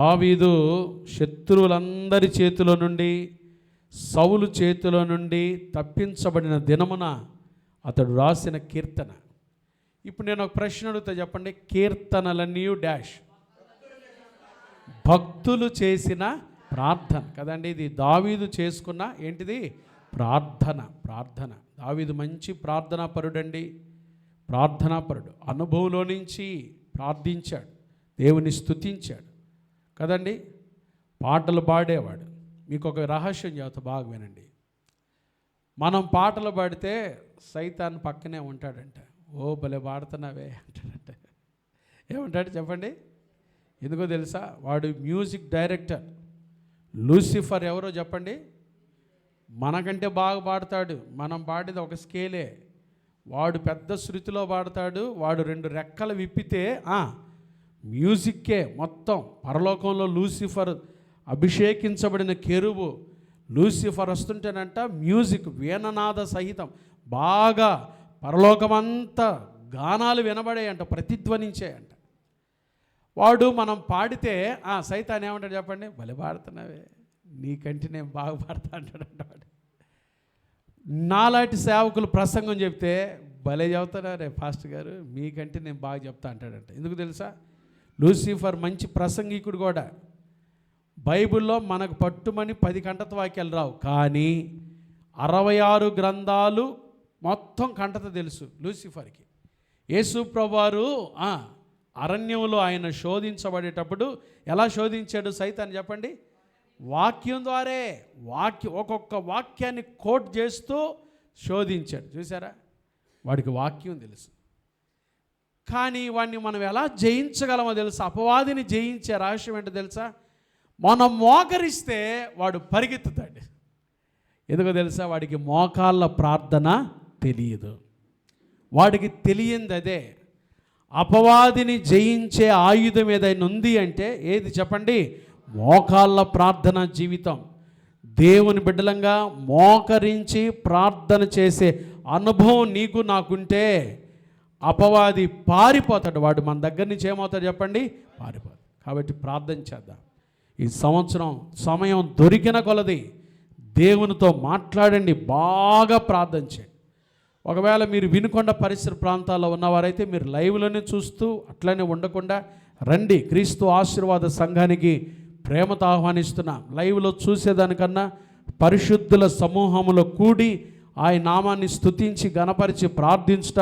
దావీదు శత్రువులందరి చేతిలో నుండి, సౌలు చేతిలో నుండి తప్పించబడిన దినమున అతడు రాసిన కీర్తన. ఇప్పుడు నేను ఒక ప్రశ్న అడుగుతా, చెప్పండి. కీర్తనలన్నీ డాష్ భక్తులు చేసిన ప్రార్థన కదండి. ఇది దావీదు చేసుకున్న ఏంటిది? ప్రార్థన. దావీదు మంచి ప్రార్థనాపరుడండి. ప్రార్థనాపరుడు. అనుభవంలో నుంచి ప్రార్థించాడు, దేవుని స్తుతించాడు కదండి. పాటలు పాడేవాడు. మీకు ఒక రహస్యం చెబుతా, బాగా వినండి. మనం పాటలు పాడితే సైతాన్ పక్కనే ఉంటాడంట. ఓ భలే పాడుతున్నావే అంటాడంట. ఏమంటాడు చెప్పండి? ఎందుకో తెలుసా? వాడు మ్యూజిక్ డైరెక్టర్. లూసిఫర్ ఎవరో చెప్పండి? మనకంటే బాగా పాడతాడు. మనం పాడేది ఒక స్కేలే. వాడు పెద్ద శృతిలో పాడతాడు. వాడు 2 రెక్కలు విప్పితే మ్యూజిక్కే మొత్తం. పరలోకంలో లూసిఫర్ అభిషేకించబడిన కెరువు. లూసిఫర్ వస్తుంటేనంట మ్యూజిక్ వీణనాద సహితం బాగా పరలోకమంతా గానాలు వినబడేయంట, ప్రతిధ్వనించాయంట. వాడు మనం పాడితే సైతాన్ ఏమంటాడు చెప్పండి? భలే పాడుతున్నావే, నీకంటే నేను బాగా పాడుతా అంటాడంట వాడు. నాలాంటి సేవకులు ప్రసంగం చెప్తే భలే చెబుతున్నారే పాస్టర్ గారు, మీకంటే నేను బాగా చెప్తా అంటాడంట. ఎందుకు తెలుసా? లూసిఫర్ మంచి ప్రసంగికుడు కూడా. బైబిల్లో మనకు పట్టుమని 10 కంటత వాక్యాలు రావు, కానీ 66 గ్రంథాలు మొత్తం కంటత తెలుసు లూసిఫర్కి. యేసు ప్రభువారు అరణ్యంలో ఆయన శోధించబడేటప్పుడు ఎలా శోధించాడు సైతాన్ని చెప్పండి? వాక్యం ద్వారే. ఒక్కొక్క వాక్యాన్ని కోట్ చేస్తూ శోధించాడు. చూసారా? వాడికి వాక్యం తెలుసు. కానీ వాడిని మనం ఎలా జయించగలమో తెలుసా? అపవాదిని జయించే రహస్యం ఏంటో తెలుసా? మనం మోకరిస్తే వాడు పరిగెత్తుతాడు. ఎందుకో తెలుసా? వాడికి మోకాళ్ళ ప్రార్థన తెలియదు. వాడికి తెలియంది అదే. అపవాదిని జయించే ఆయుధం ఏదైనా ఉంది అంటే ఏది చెప్పండి? మోకాళ్ళ ప్రార్థన జీవితం. దేవుని బిడ్డలంగా మోకరించి ప్రార్థన చేసే అనుభవం నీకు నాకుంటే అపవాది పారిపోతాడు. వాడు మన దగ్గర నుంచి ఏమవుతాడు చెప్పండి? పారిపోతాడు. కాబట్టి ప్రార్థన చేద్దాం. ఈ సంవత్సరం సమయం దొరికిన కొలది దేవునితో మాట్లాడండి, బాగా ప్రార్థన చేయండి. ఒకవేళ మీరు వినుకొండ పరిసర ప్రాంతాల్లో ఉన్నవారైతే మీరు లైవ్లోనే చూస్తూ అట్లనే ఉండకుండా రండి. క్రీస్తు ఆశీర్వాద సంఘానికి ప్రేమతో ఆహ్వానిస్తున్నాం. లైవ్లో చూసేదానికన్నా పరిశుద్ధుల సమూహంలో కూడి ఆయన నామాన్ని స్తుతించి గణపరిచి ప్రార్థించుట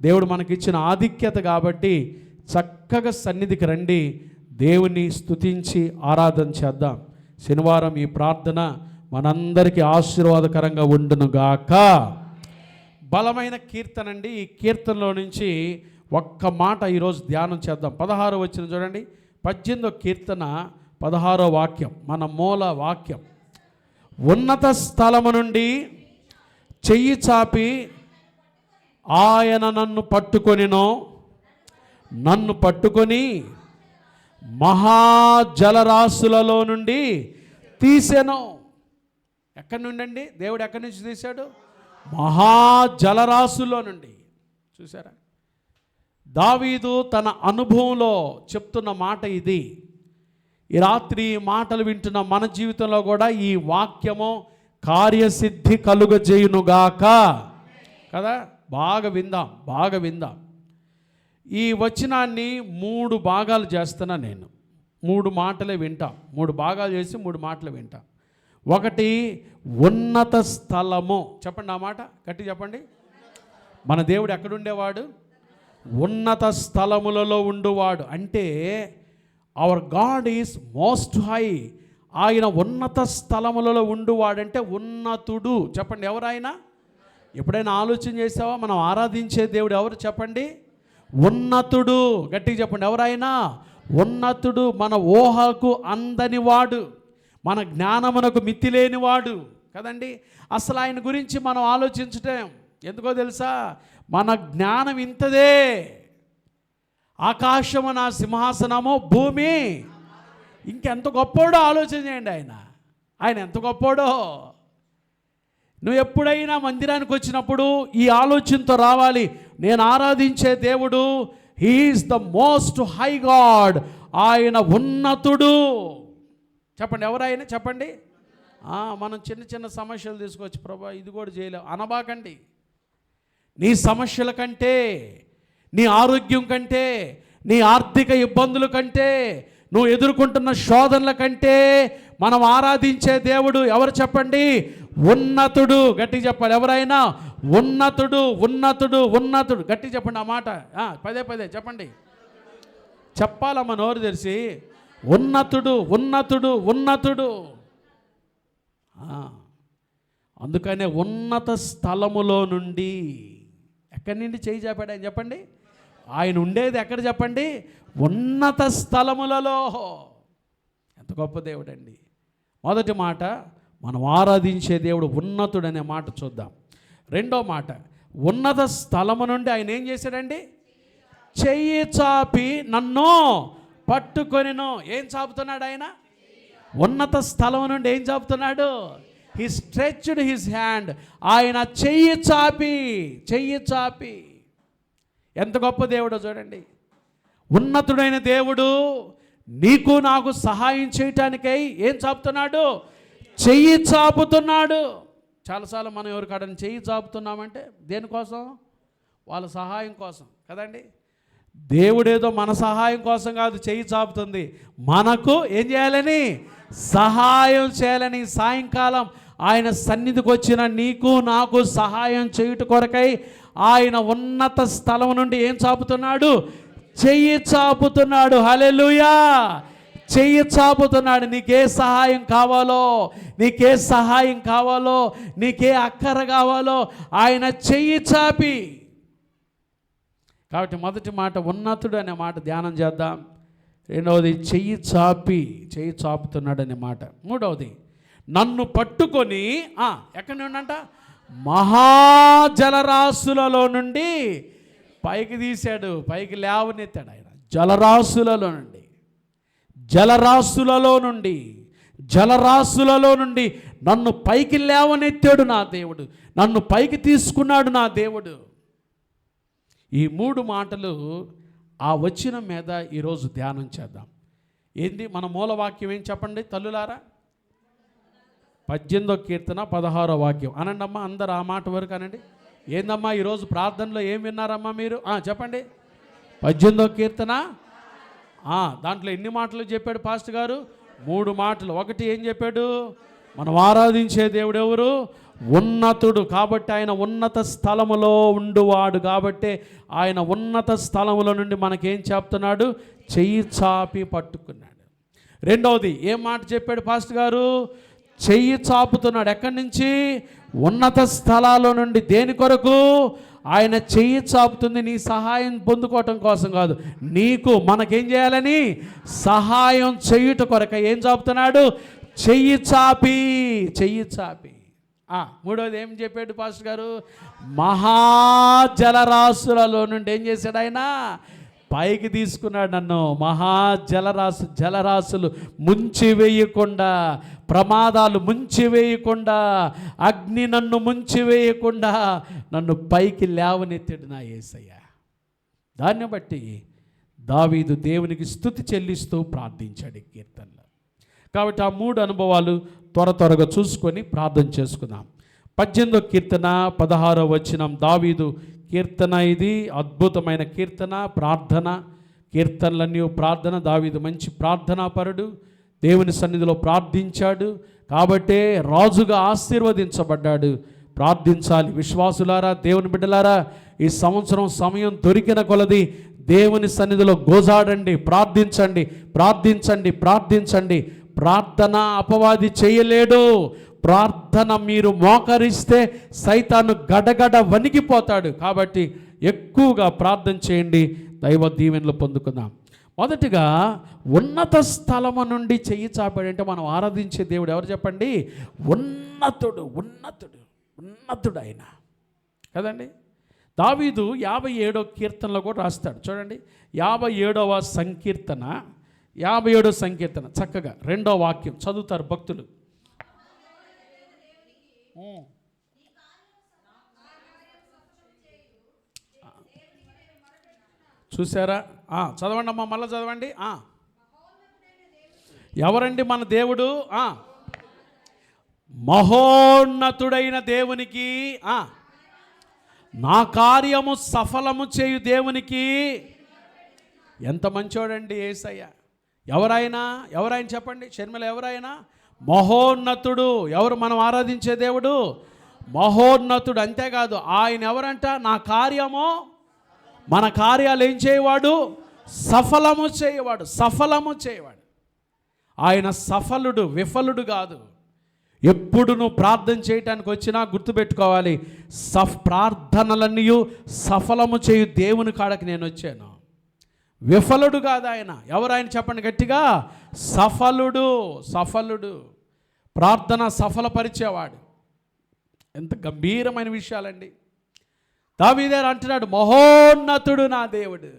దేవుడు మనకిచ్చిన ఆధిక్యత. కాబట్టి చక్కగా సన్నిధికి రండి, దేవుని స్తుతించి ఆరాధన చేద్దాం. శనివారం ఈ ప్రార్థన మనందరికీ ఆశీర్వాదకరంగా ఉండునుగాక. బలమైన కీర్తన అండి. ఈ కీర్తనలో నుంచి ఒక్క మాట ఈరోజు ధ్యానం చేద్దాం. 16 వచనం చూడండి. 18వ కీర్తన 16వ వాక్యం మన మూల వాక్యం. ఉన్నత స్థలము నుండి చెయ్యి చాపి ఆయన నన్ను పట్టుకొని మహాజలరాశులలో నుండి తీసెను. ఎక్కడి నుండి అండి? దేవుడు ఎక్కడి నుంచి తీశాడు? మహాజలరాశుల్లో నుండి. చూసారా? దావీదు తన అనుభవంలో చెప్తున్న మాట ఇది. ఈ రాత్రి మాటలు వింటున్న మన జీవితంలో కూడా ఈ వాక్యము కార్యసిద్ధి కలుగజేయునుగాక కదా. బాగా విందాం. ఈ వచనాన్ని 3 భాగాలు చేస్తున్నా నేను. 3 మాటలే వింటాం. 3 భాగాలు చేసి 3 మాటలు వింటాం. ఒకటి ఉన్నత స్థలము. చెప్పండి ఆ మాట గట్టి చెప్పండి. మన దేవుడు ఎక్కడుండేవాడు? ఉన్నత స్థలములలో ఉండువాడు. అంటే hour God is most high. ఆయన ఉన్నత స్థలములలో ఉండువాడంటే ఉన్నతుడు. చెప్పండి, ఎవరైనా ఎప్పుడైనా ఆలోచన చేసావా? మనం ఆరాధించే దేవుడు ఎవరు చెప్పండి? ఉన్నతుడు. గట్టిగా చెప్పండి, ఎవరైనా ఉన్నతుడు. మన ఊహకు అందనివాడు, మన జ్ఞానమునకు మితిలేనివాడు కదండి. అసలు ఆయన గురించి మనం ఆలోచించటం ఎందుకో తెలుసా? మన జ్ఞానం ఇంతదే. ఆకాశము నా సింహాసనము, భూమి ఇంకెంత గొప్పోడో ఆలోచన చేయండి. ఆయన ఎంత గొప్పోడో. నువ్వు ఎప్పుడైనా మందిరానికి వచ్చినప్పుడు ఈ ఆలోచనతో రావాలి. నేను ఆరాధించే దేవుడు he is the most high God. ఆయన ఉన్నతుడు. చెప్పండి, ఎవరైనా చెప్పండి. మనం చిన్న చిన్న సమస్యలు తీసుకొచ్చి ప్రభా ఇది కూడా చేయలేవు అనబాకండి. నీ సమస్యల కంటే, నీ ఆరోగ్యం కంటే, నీ ఆర్థిక ఇబ్బందుల కంటే, నువ్వు ఎదుర్కొంటున్న శోధనల కంటే మనం ఆరాధించే దేవుడు ఎవరు చెప్పండి? ఉన్నతుడు. గట్టిగా చెప్పాలి. ఎవరైనా ఉన్నతుడు, ఉన్నతుడు, ఉన్నతుడు. గట్టిగా చెప్పండి ఆ మాట. పదే పదే చెప్పండి. చెప్పాలమ్మ నోరు తెరిచి. ఉన్నతుడు, ఉన్నతుడు, ఉన్నతుడు. అందుకనే ఉన్నత స్థలములో నుండి, ఎక్కడి నుండి చేయి చాపాడు ఆయన చెప్పండి? ఆయన ఉండేది ఎక్కడ చెప్పండి? ఉన్నత స్థలములలో. ఎంత గొప్ప దేవుడు అండి. మొదటి మాట, మనం ఆరాధించే దేవుడు ఉన్నతుడు అనే మాట చూద్దాం. రెండో మాట, ఉన్నత స్థలము నుండి ఆయన ఏం చేశాడండి? చెయ్యి చాపి నన్ను పట్టుకొనిను. ఏం చాపుతున్నాడు ఆయన? ఉన్నత స్థలం నుండి ఏం చాపుతున్నాడు? He stretched his hand. ఆయన చెయ్యి చాపి, చెయ్యి చాపి. ఎంత గొప్ప దేవుడో చూడండి. ఉన్నతుడైన దేవుడు నీకు నాకు సహాయం చేయటానికై ఏం చాపుతున్నాడు? చెయ్యి చాపుతున్నాడు. చాలాసార్లు మనం ఎవరికాడని చెయ్యి చాపుతున్నామంటే దేనికోసం? వాళ్ళ సహాయం కోసం కదండి. దేవుడేదో మన సహాయం కోసం కాదు చెయ్యి చాపుతుంది, మనకు ఏం చేయాలని? సహాయం చేయాలని. సాయంకాలం ఆయన సన్నిధికి వచ్చిన నీకు నాకు సహాయం చేయుట కొరకై ఆయన ఉన్నత స్థలం నుండి ఏం చాపుతున్నాడు? చెయ్యి చాపుతున్నాడు. హల్లెలూయా. చెయ్యి చాపుతున్నాడు. నీకే సహాయం కావాలో, నీకే సహాయం కావాలో, నీకే అక్కర కావాలో ఆయన చెయ్యి చాపి. కాబట్టి మొదటి మాట ఉన్నతుడు అనే మాట ధ్యానం చేద్దాం. రెండవది చెయ్యి చాపి, చెయ్యి చాపుతున్నాడు అనే మాట. మూడవది నన్ను పట్టుకొని ఎక్కడి నుండి అంట? మహాజలరాశులలో నుండి పైకి తీశాడు, పైకి లేవనెత్తాడు ఆయన. జలరాశులలో నుండి, జలరాశులలో నుండి, జలరాశులలో నుండి నన్ను పైకి లేవనెత్తాడు నా దేవుడు, నన్ను పైకి తీసుకున్నాడు నా దేవుడు. ఈ మూడు మాటలు ఆ వచనం మీద ఈరోజు ధ్యానం చేద్దాం. ఏంది మన మూలవాక్యం? ఏం చెప్పండి తల్లులారా? 18వ కీర్తన 16వ వాక్యం అనండి అమ్మా. అందరు ఆ మాట వరకు అనండి. ఏందమ్మా ఈరోజు ప్రార్థనలో ఏం విన్నారమ్మా మీరు? చెప్పండి. 18వ కీర్తన దాంట్లో ఎన్ని మాటలు చెప్పాడు పాస్టర్ గారు? 3 మాటలు. ఒకటి ఏం చెప్పాడు? మనం ఆరాధించే దేవుడు ఎవరు? ఉన్నతుడు. కాబట్టి ఆయన ఉన్నత స్థలములో ఉండువాడు. కాబట్టి ఆయన ఉన్నత స్థలములో నుండి మనకేం చెప్తున్నాడు? చెయ్యి చాపి పట్టుకున్నాడు. రెండవది ఏం మాట చెప్పాడు పాస్టర్ గారు? చెయ్యి చాపుతున్నాడు. ఎక్కడి నుంచి? ఉన్నత స్థలాల నుండి. దేని కొరకు? ఆయన చెయ్యి చాపుతుంది నీ సహాయం పొందుకోవటం కోసం కాదు, నీకు మనకేం చేయాలని? సహాయం చేయుట కొరక ఏం చాపుతున్నాడు? చెయ్యి చాపి, చెయ్యి చాపి. మూడవది ఏం చెప్పాడు పాస్టర్ గారు? మహాజలరాశులలో నుండి ఏం చేశాడు ఆయన? పైకి తీసుకున్నాడు నన్ను. జలరాశులు ముంచి వేయకుండా, ప్రమాదాలు ముంచి వేయకుండా, అగ్ని నన్ను ముంచి వేయకుండా నన్ను పైకి లేవనెత్తాడు నా యేసయ్య. దాన్ని బట్టి దావీదు దేవునికి స్తుతి చెల్లిస్తూ ప్రార్థించాడు ఈ కీర్తనలో. కాబట్టి ఆ 3 అనుభవాలు త్వరగా చూసుకొని ప్రార్థన చేసుకుందాం. 18వ కీర్తన 16వ వచనం దావీదు కీర్తన. ఇది అద్భుతమైన కీర్తన, ప్రార్థన. కీర్తనలన్నీ ప్రార్థన. దావీదు మంచి ప్రార్థనాపరుడు, దేవుని సన్నిధిలో ప్రార్థించాడు. కాబట్టే రాజుగా ఆశీర్వదించబడ్డాడు. ప్రార్థించాలి విశ్వాసులారా, దేవుని బిడ్డలారా. ఈ సంవత్సరం సమయం దొరికిన కొలది దేవుని సన్నిధిలో గోజాడండి, ప్రార్థించండి, ప్రార్థించండి, ప్రార్థించండి. ప్రార్థన అపవాది చేయలేడు. ప్రార్థన మీరు మోకరిస్తే సైతాను గడగడ వణికిపోతాడు. కాబట్టి ఎక్కువగా ప్రార్థన చేయండి, దైవ దీవెనలు పొందుకుందాం. మొదటిగా ఉన్నత స్థలము నుండి చెయ్యి చాపాడంటే మనం ఆరాధించే దేవుడు ఎవరు చెప్పండి? ఉన్నతుడు, ఉన్నతుడు, ఉన్నతుడు ఆయన కదండి. దావీదు 57వ కీర్తనలో కూడా రాస్తాడు చూడండి. 57వ సంకీర్తన, 57వ సంకీర్తన చక్కగా 2వ వాక్యం చదువుతారు భక్తులు. చూసారా? చదవండి అమ్మా, మళ్ళీ చదవండి. ఎవరండి మన దేవుడు? మహోన్నతుడైన దేవునికి, నా కార్యము సఫలము చేయు దేవునికి. ఎంత మంచోడండి యేసయ్య. ఎవరాయన చెప్పండి షర్మిల, ఎవరైనా మహోన్నతుడు. ఎవరు మనం ఆరాధించే దేవుడు? మహోన్నతుడు. అంతేకాదు ఆయన ఎవరంట? నా కార్యము, మన కార్యాలు ఏం చేయవాడు? సఫలము చేయవాడు. సఫలము చేయవాడు. ఆయన సఫలుడు, విఫలుడు కాదు. ఎప్పుడు నువ్వు ప్రార్థన చేయటానికి వచ్చినా గుర్తుపెట్టుకోవాలి, ప్రార్థనలన్నీ సఫలము చేయు దేవుని కాడకి నేను వచ్చాను. విఫలుడు కాదు ఆయన. ఎవరాయన చెప్పండి గట్టిగా? సఫలుడు. సఫలుడు. ప్రార్థన సఫలపరిచేవాడు. ఎంత గంభీరమైన విషయాలండి. దావీదు అంటున్నాడు, మహోన్నతుడు నా దేవుడు.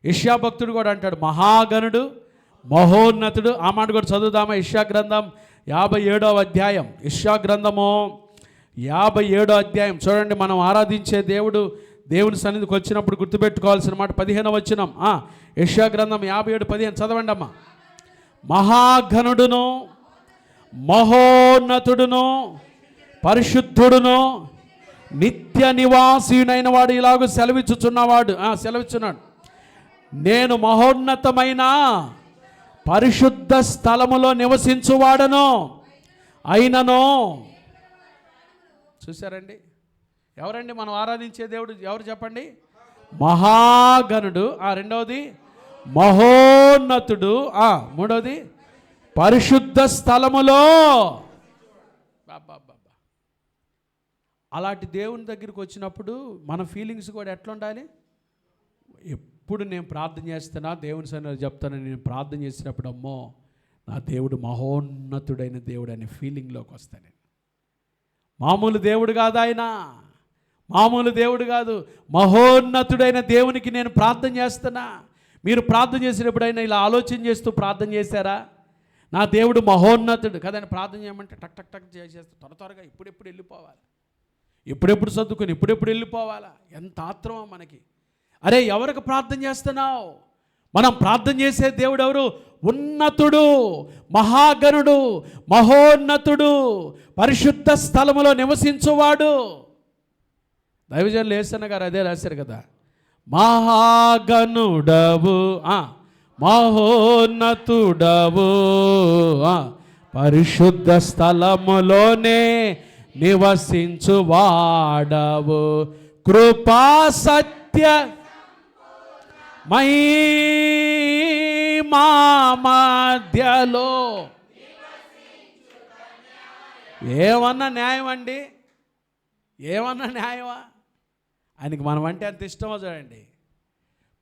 యెషయా భక్తుడు కూడా అంటాడు, మహాగణుడు, మహోన్నతుడు. ఆ మాట కూడా చదువుదామా? యెషయా గ్రంథం 57వ అధ్యాయం. యెషయా గ్రంథము 57వ అధ్యాయం చూడండి. మనం ఆరాధించే దేవుని సన్నిధికి వచ్చినప్పుడు గుర్తుపెట్టుకోవాల్సిన మాట 15వ వచనం. యెషయా గ్రంథం 57:15 చదవండి అమ్మా. మహాఘనుడును, మహోన్నతుడును, పరిశుద్ధుడును, నిత్య నివాసీనైన వాడు ఇలాగ సెలవిచ్చుచున్నాడు, నేను మహోన్నతమైన పరిశుద్ధ స్థలములో నివసించువాడను అయినను. చూసారండి? ఎవరండి మనం ఆరాధించే దేవుడు? ఎవరు చెప్పండి? మహాగణుడు. రెండవది మహోన్నతుడు. మూడవది పరిశుద్ధ స్థలములో. అలాంటి దేవుని దగ్గరికి వచ్చినప్పుడు మన ఫీలింగ్స్ కూడా ఎట్లా ఉండాలి? ఎప్పుడు నేను ప్రార్థన చేస్తున్నా, దేవుని సన్నిధిలో చెప్తాను, నేను ప్రార్థన చేసినప్పుడు అమ్మో నా దేవుడు మహోన్నతుడైన దేవుడు అనే ఫీలింగ్లోకి వస్తాను. మామూలు దేవుడు కాదు ఆయన, మామూలు దేవుడు కాదు. మహోన్నతుడైన దేవునికి నేను ప్రార్థన చేస్తున్నా. మీరు ప్రార్థన చేసినప్పుడైనా ఇలా ఆలోచన చేస్తూ ప్రార్థన చేశారా? నా దేవుడు మహోన్నతుడు కదని ప్రార్థన చేయమంటే టక్ టక్ టక్ చేసేస్తా, త్వరగా ఇప్పుడెప్పుడు వెళ్ళిపోవాలి, ఎప్పుడెప్పుడు సర్దుకొని ఇప్పుడెప్పుడు వెళ్ళిపోవాలా? ఎంత ఆత్రమో మనకి. అరే ఎవరికి ప్రార్థన చేస్తున్నావు? మనం ప్రార్థన చేసే దేవుడు ఎవరు? ఉన్నతుడు, మహాగణుడు, మహోన్నతుడు, పరిశుద్ధ స్థలములో నివసించువాడు. దైవజనులు యేసన్న గారు అదే రాశారు కదా, మహాగణుడవు, మహోన్నతుడవు, పరిశుద్ధ స్థలములోనే నివసించువాడవు, కృపా సత్య మహిమా మధ్యలో. ఏమన్నా న్యాయం అండి? ఏమన్నా న్యాయమా? ఆయనకి మనం అంటే అంత ఇష్టమో చూడండి.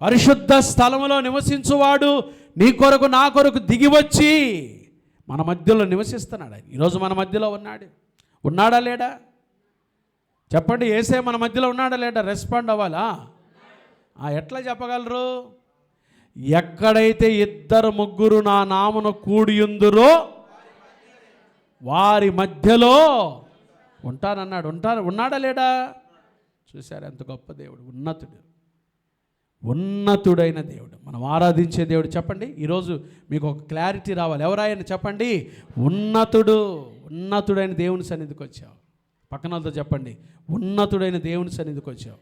పరిశుద్ధ స్థలములో నివసించువాడు నీ కొరకు నా కొరకు దిగివచ్చి మన మధ్యలో నివసిస్తున్నాడు. ఆయన ఈరోజు మన మధ్యలో ఉన్నాడా లేడా? చెప్పండి, యేసే మన మధ్యలో ఉన్నాడా లేడా? రెస్పాండ్ అవ్వాలా? ఎట్లా చెప్పగలరు? ఎక్కడైతే 2-3 నా నామను కూడియుందురో వారి మధ్యలో ఉంటానన్నాడు. ఉన్నాడా లేడా? చూశారు ఎంత గొప్ప దేవుడు, ఉన్నతుడైన దేవుడు, మనం ఆరాధించే దేవుడు. చెప్పండి, ఈరోజు మీకు ఒక క్లారిటీ రావాలి. ఎవరాయన చెప్పండి? ఉన్నతుడైన దేవుని సన్నిధికి వచ్చావు. పక్కనతో చెప్పండి, ఉన్నతుడైన దేవుని సన్నిధికి వచ్చావు.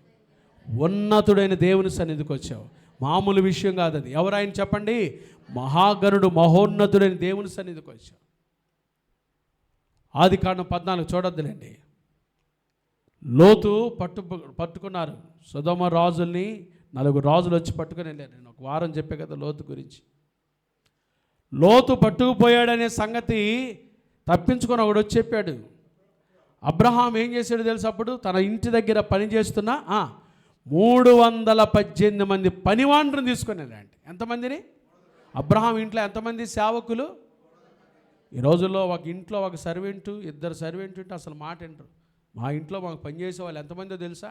ఉన్నతుడైన దేవుని సన్నిధికి వచ్చావు. మామూలు విషయం కాదు అది. ఎవరాయన చెప్పండి? మహాగణుడు, మహోన్నతుడైన దేవుని సన్నిధికి వచ్చావు. ఆదికాండం 14 చూడొద్దులేండి. లోతు పట్టుకున్నారు సొదొమ రాజుల్ని. 4 రాజులు వచ్చి పట్టుకుని వెళ్ళారు. నేను ఒక వారం చెప్పే కదా లోతు గురించి. లోతు పట్టుకుపోయాడనే సంగతి తప్పించుకొని ఒకడు వచ్చి చెప్పాడు. అబ్రహాం ఏం చేశాడు తెలుసు? అప్పుడు తన ఇంటి దగ్గర పని చేస్తున్న 318 మంది పనివాండ్రుని తీసుకొని వెళ్ళండి. ఎంతమందిని? అబ్రహాం ఇంట్లో ఎంతమంది సేవకులు? ఈ రోజుల్లో ఒక ఇంట్లో ఒక సర్వెంటు, 2 సర్వెంట్ ఉంటే అసలు మాట వింటారు. మా ఇంట్లో మాకు పనిచేసే వాళ్ళు ఎంతమందో తెలుసా?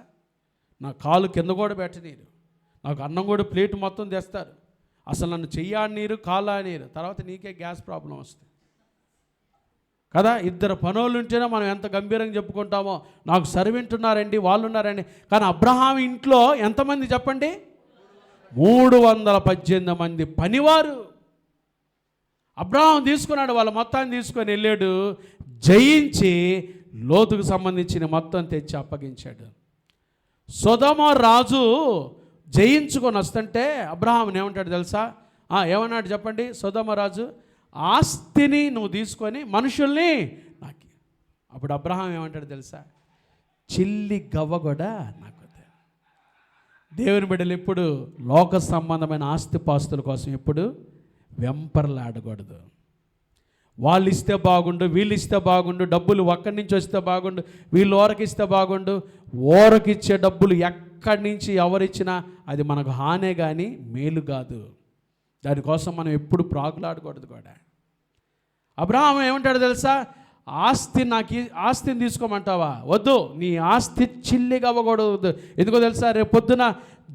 నా కాలు కింద కూడా పెట్టనీరు, నాకు అన్నం కూడా ప్లేట్ మొత్తం తెస్తారు. అసలు నన్ను చెయ్యాడనీరు, కాలానీరు. తర్వాత నీకే గ్యాస్ ప్రాబ్లం వస్తుంది కదా. 2 పనులు ఉంటేనే మనం ఎంత గంభీరంగా చెప్పుకుంటామో. నాకు సర్వెంట్ ఉన్నారండి, వాళ్ళు ఉన్నారండి. కానీ అబ్రహాం ఇంట్లో ఎంతమంది చెప్పండి? 318 మంది పనివారు. అబ్రహాం తీసుకున్నాడు, వాళ్ళ మొత్తాన్ని తీసుకొని వెళ్ళాడు, జయించి లోతుకు సంబంధించిన మొత్తం తెచ్చి అప్పగించాడు. సొదొమ రాజు జయించుకొని వస్తుంటే అబ్రహాం ఏమంటాడు తెలుసా? ఏమన్నాడు చెప్పండి? సొదొమ రాజు, ఆస్తిని నువ్వు తీసుకొని మనుషుల్ని నాకు. అప్పుడు అబ్రహాం ఏమంటాడు తెలుసా? చిల్లి గవ్వ కూడా నాకు. దేవుని బిడ్డలు ఎప్పుడు లోక సంబంధమైన ఆస్తిపాస్తుల కోసం ఎప్పుడు వెంపర్లాడకూడదు. వాళ్ళు ఇస్తే బాగుండు, వీళ్ళు ఇస్తే బాగుండు, డబ్బులు ఒక్కడి నుంచి వస్తే బాగుండు, వీళ్ళు ఓరకిస్తే బాగుండు. ఓరకిచ్చే డబ్బులు ఎక్కడి నుంచి ఎవరిచ్చినా అది మనకు హానే కానీ మేలు కాదు. దానికోసం మనం ఎప్పుడు ప్రాకులాడకూడదు కూడా. అబ్రహాం ఏమంటాడు తెలుసా? ఆస్తిని తీసుకోమంటావా? వద్దు, నీ ఆస్తి చిల్లిగా అవ్వకూడదు. ఎందుకో తెలుసా? రేపు పొద్దున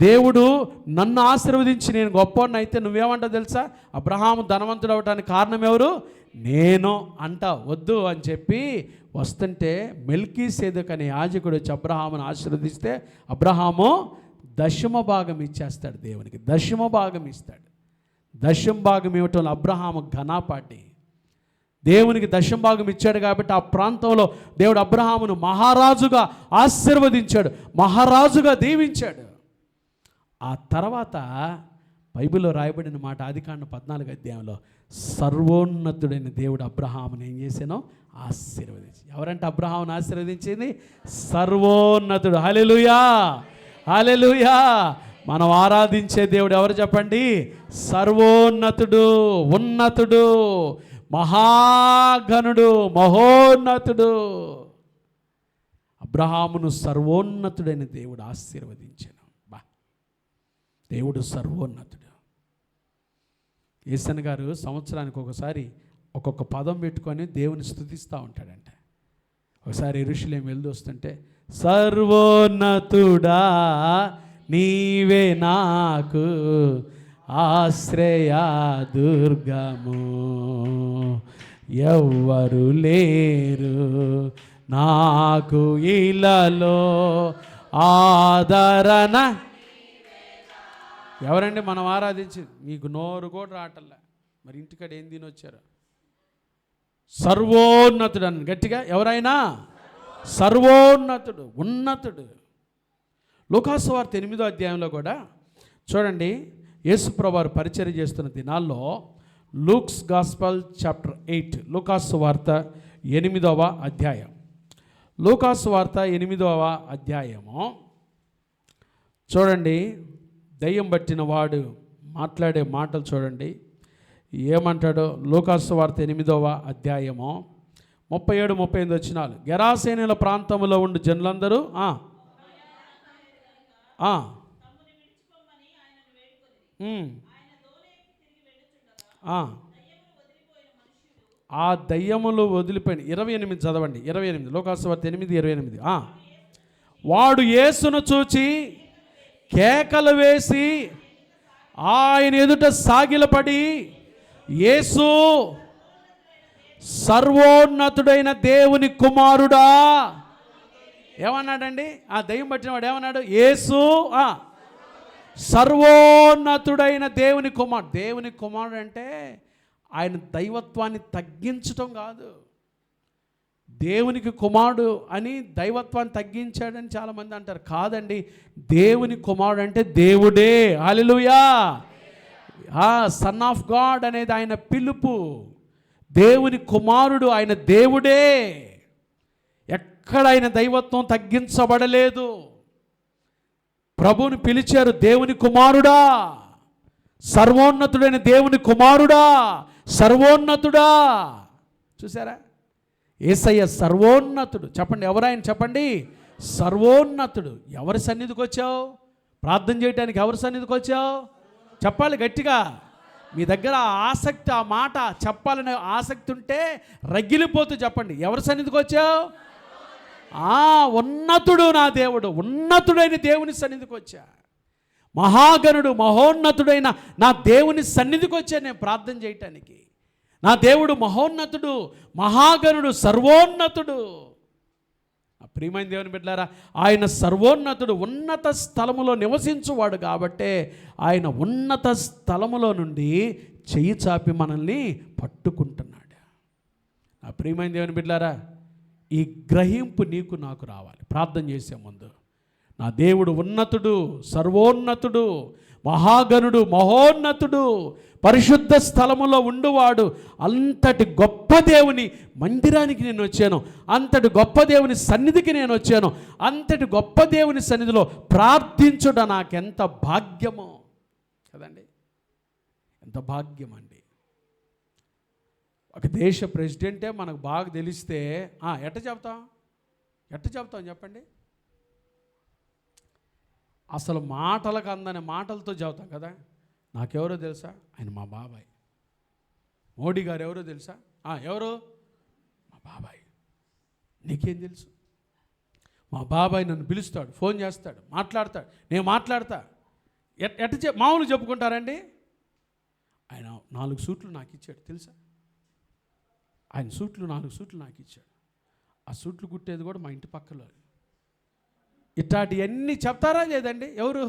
దేవుడు నన్ను ఆశీర్వదించి నేను గొప్పవాడిని అయితే నువ్వేమంటావు తెలుసా? అబ్రహాము ధనవంతుడు అవ్వడానికి కారణం ఎవరు? నేను అంట. వద్దు అని చెప్పి వస్తుంటే మెల్కీసేదెకు అనే యాజకుడు వచ్చి అబ్రహామును ఆశీర్వదిస్తే అబ్రహాము దశమ భాగం ఇచ్చేస్తాడు దేవునికి. దశమ భాగం ఇస్తాడు. దశమ భాగం ఇవ్వటంలో అబ్రహాము ఘనపాటి. దేవునికి దశమ భాగం ఇచ్చాడు కాబట్టి ఆ ప్రాంతంలో దేవుడు అబ్రహామును మహారాజుగా ఆశీర్వదించాడు, మహారాజుగా దీవించాడు. ఆ తర్వాత బైబిల్లో రాయబడిన మాట ఆదికాండం 14 అధ్యాయంలో సర్వోన్నతుడైన దేవుడు అబ్రహామును ఏం చేశానో ఆశీర్వదించి. ఎవరంటే అబ్రహామును ఆశీర్వదించింది? సర్వోన్నతుడు. హల్లెలూయా, హల్లెలూయా. మనం ఆరాధించే దేవుడు ఎవరు చెప్పండి? సర్వోన్నతుడు, ఉన్నతుడు, మహాగణుడు, మహోన్నతుడు. అబ్రహామును సర్వోన్నతుడైన దేవుడు ఆశీర్వదించాను. దేవుడు సర్వోన్నతుడు. యేసన్న గారు సంవత్సరానికి ఒకసారి ఒక్కొక్క పదం పెట్టుకొని దేవుని స్తుతిస్తూ ఉంటాడంట. ఒకసారి యెరూషలేము వెళ్తూ వస్తుంటే, సర్వోన్నతుడా నీవే నాకు ఆశ్రయ దుర్గము, ఎవ్వరు లేరు నాకు ఇలలో ఆదరణ. ఎవరండి మనం ఆరాధించింది? మీకు నోరు కూడా రావట్లే, మరి ఇంటికాడ ఏం తినొచ్చారు? సర్వోన్నతుడు అని గట్టిగా. ఎవరైనా సర్వోన్నతుడు, ఉన్నతుడు. లూకాసు వార్త 8వ అధ్యాయంలో కూడా చూడండి, యేసుప్రభువు వారు పరిచర్య చేస్తున్న దినాల్లో లూక్స్ గాస్పల్ చాప్టర్ 8, లూకాసు వార్త 8వ అధ్యాయం. లూకాసు వార్త 8వ అధ్యాయము చూడండి. దయ్యం పట్టిన వాడు మాట్లాడే మాటలు చూడండి ఏమంటాడో. లూకాసు వార్త 8వ అధ్యాయము 37-38 వచనాలు. గెరాసేనుల ప్రాంతంలో ఉండి జనులందరూ ఆ దయ్యములు వదిలిపోయిన 28 చదవండి. 28 లూకాసు వార్త 8:28. వాడు యేసును చూచి కేకలు వేసి ఆయన ఎదుట సాగిలపడి, యేసు సర్వోన్నతుడైన దేవుని కుమారుడా. ఏమన్నాడండి? ఆ దయ్యం పట్టిన వాడు ఏమన్నాడు? యేసు సర్వోన్నతుడైన దేవుని కుమారుడు. దేవుని కుమారుడు అంటే ఆయన దైవత్వాన్ని తగ్గించటం కాదు. దేవునికి కుమారుడు అని దైవత్వాన్ని తగ్గించాడని చాలామంది అంటారు. కాదండి, దేవుని కుమారుడు అంటే దేవుడే. హల్లెలూయా. సన్ ఆఫ్ గాడ్ అనేది ఆయన పిలుపు. దేవుని కుమారుడు ఆయన దేవుడే. ఎక్కడ ఆయన దైవత్వం తగ్గించబడలేదు. ప్రభువుని పిలిచారు దేవుని కుమారుడా, సర్వోన్నతుడైన దేవుని కుమారుడా, సర్వోన్నతుడా. చూసారా? యేసయ్య సర్వోన్నతుడు. చెప్పండి, ఎవరాయన? చెప్పండి, సర్వోన్నతుడు. ఎవరి సన్నిధికి వచ్చావు? ప్రార్థన చేయడానికి ఎవరి సన్నిధికి వచ్చావు? చెప్పాలి గట్టిగా. మీ దగ్గర ఆసక్తి, ఆ మాట చెప్పాలనే ఆసక్తి ఉంటే రగిలిపోతూ చెప్పండి, ఎవరి సన్నిధికి వచ్చావు? ఉన్నతుడు నా దేవుడు, ఉన్నతుడైన దేవుని సన్నిధికి వచ్చా. మహాగణుడు, మహోన్నతుడైన నా దేవుని సన్నిధికి వచ్చా నేను ప్రార్థన చేయటానికి. నా దేవుడు మహోన్నతుడు, మహాగణుడు, సర్వోన్నతుడు. ప్రియమైన దేవుని బిడ్డలారా, ఆయన సర్వోన్నతుడు, ఉన్నత స్థలములో నివసించువాడు కాబట్టే ఆయన ఉన్నత స్థలములో నుండి చెయ్యి చాపి మనల్ని పట్టుకుంటున్నాడు. నా ప్రియమైన దేవుని బిడ్డలారా, ఈ గ్రహింపు నీకు నాకు రావాలి. ప్రార్థన చేసే ముందు, నా దేవుడు ఉన్నతుడు, సర్వోన్నతుడు, మహాగణుడు, మహోన్నతుడు, పరిశుద్ధ స్థలములో ఉండువాడు, అంతటి గొప్ప దేవుని మందిరానికి నేను వచ్చాను, అంతటి గొప్ప దేవుని సన్నిధికి నేను వచ్చాను, అంతటి గొప్ప దేవుని సన్నిధిలో ప్రార్థించుట నాకెంత భాగ్యమో కదండి. ఎంత భాగ్యం అండి. ఒక దేశ ప్రెసిడెంటే మనకు బాగా తెలిస్తే ఎట్ట చెప్తాం చెప్పండి. అసలు మాటలకు అందని మాటలతో చెబుతాం కదా. నాకెవరో తెలుసా? ఆయన మా బాబాయ్. మోడీ గారు ఎవరో తెలుసా? ఎవరు? మా బాబాయ్. నీకేం తెలుసు? మా బాబాయ్ నన్ను పిలుస్తాడు, ఫోన్ చేస్తాడు, మాట్లాడతాడు, నేను మాట్లాడతా. మామూలు చెప్పుకుంటారండి. ఆయన 4 సూట్లు నాకు ఇచ్చాడు తెలుసా? ఆయన 4 సూట్లు నాకు ఇచ్చాడు. ఆ సూట్లు కుట్టేది కూడా మా ఇంటి పక్కలో. ఇట్లాంటివన్నీ చెప్తారా లేదండి? ఎవరు?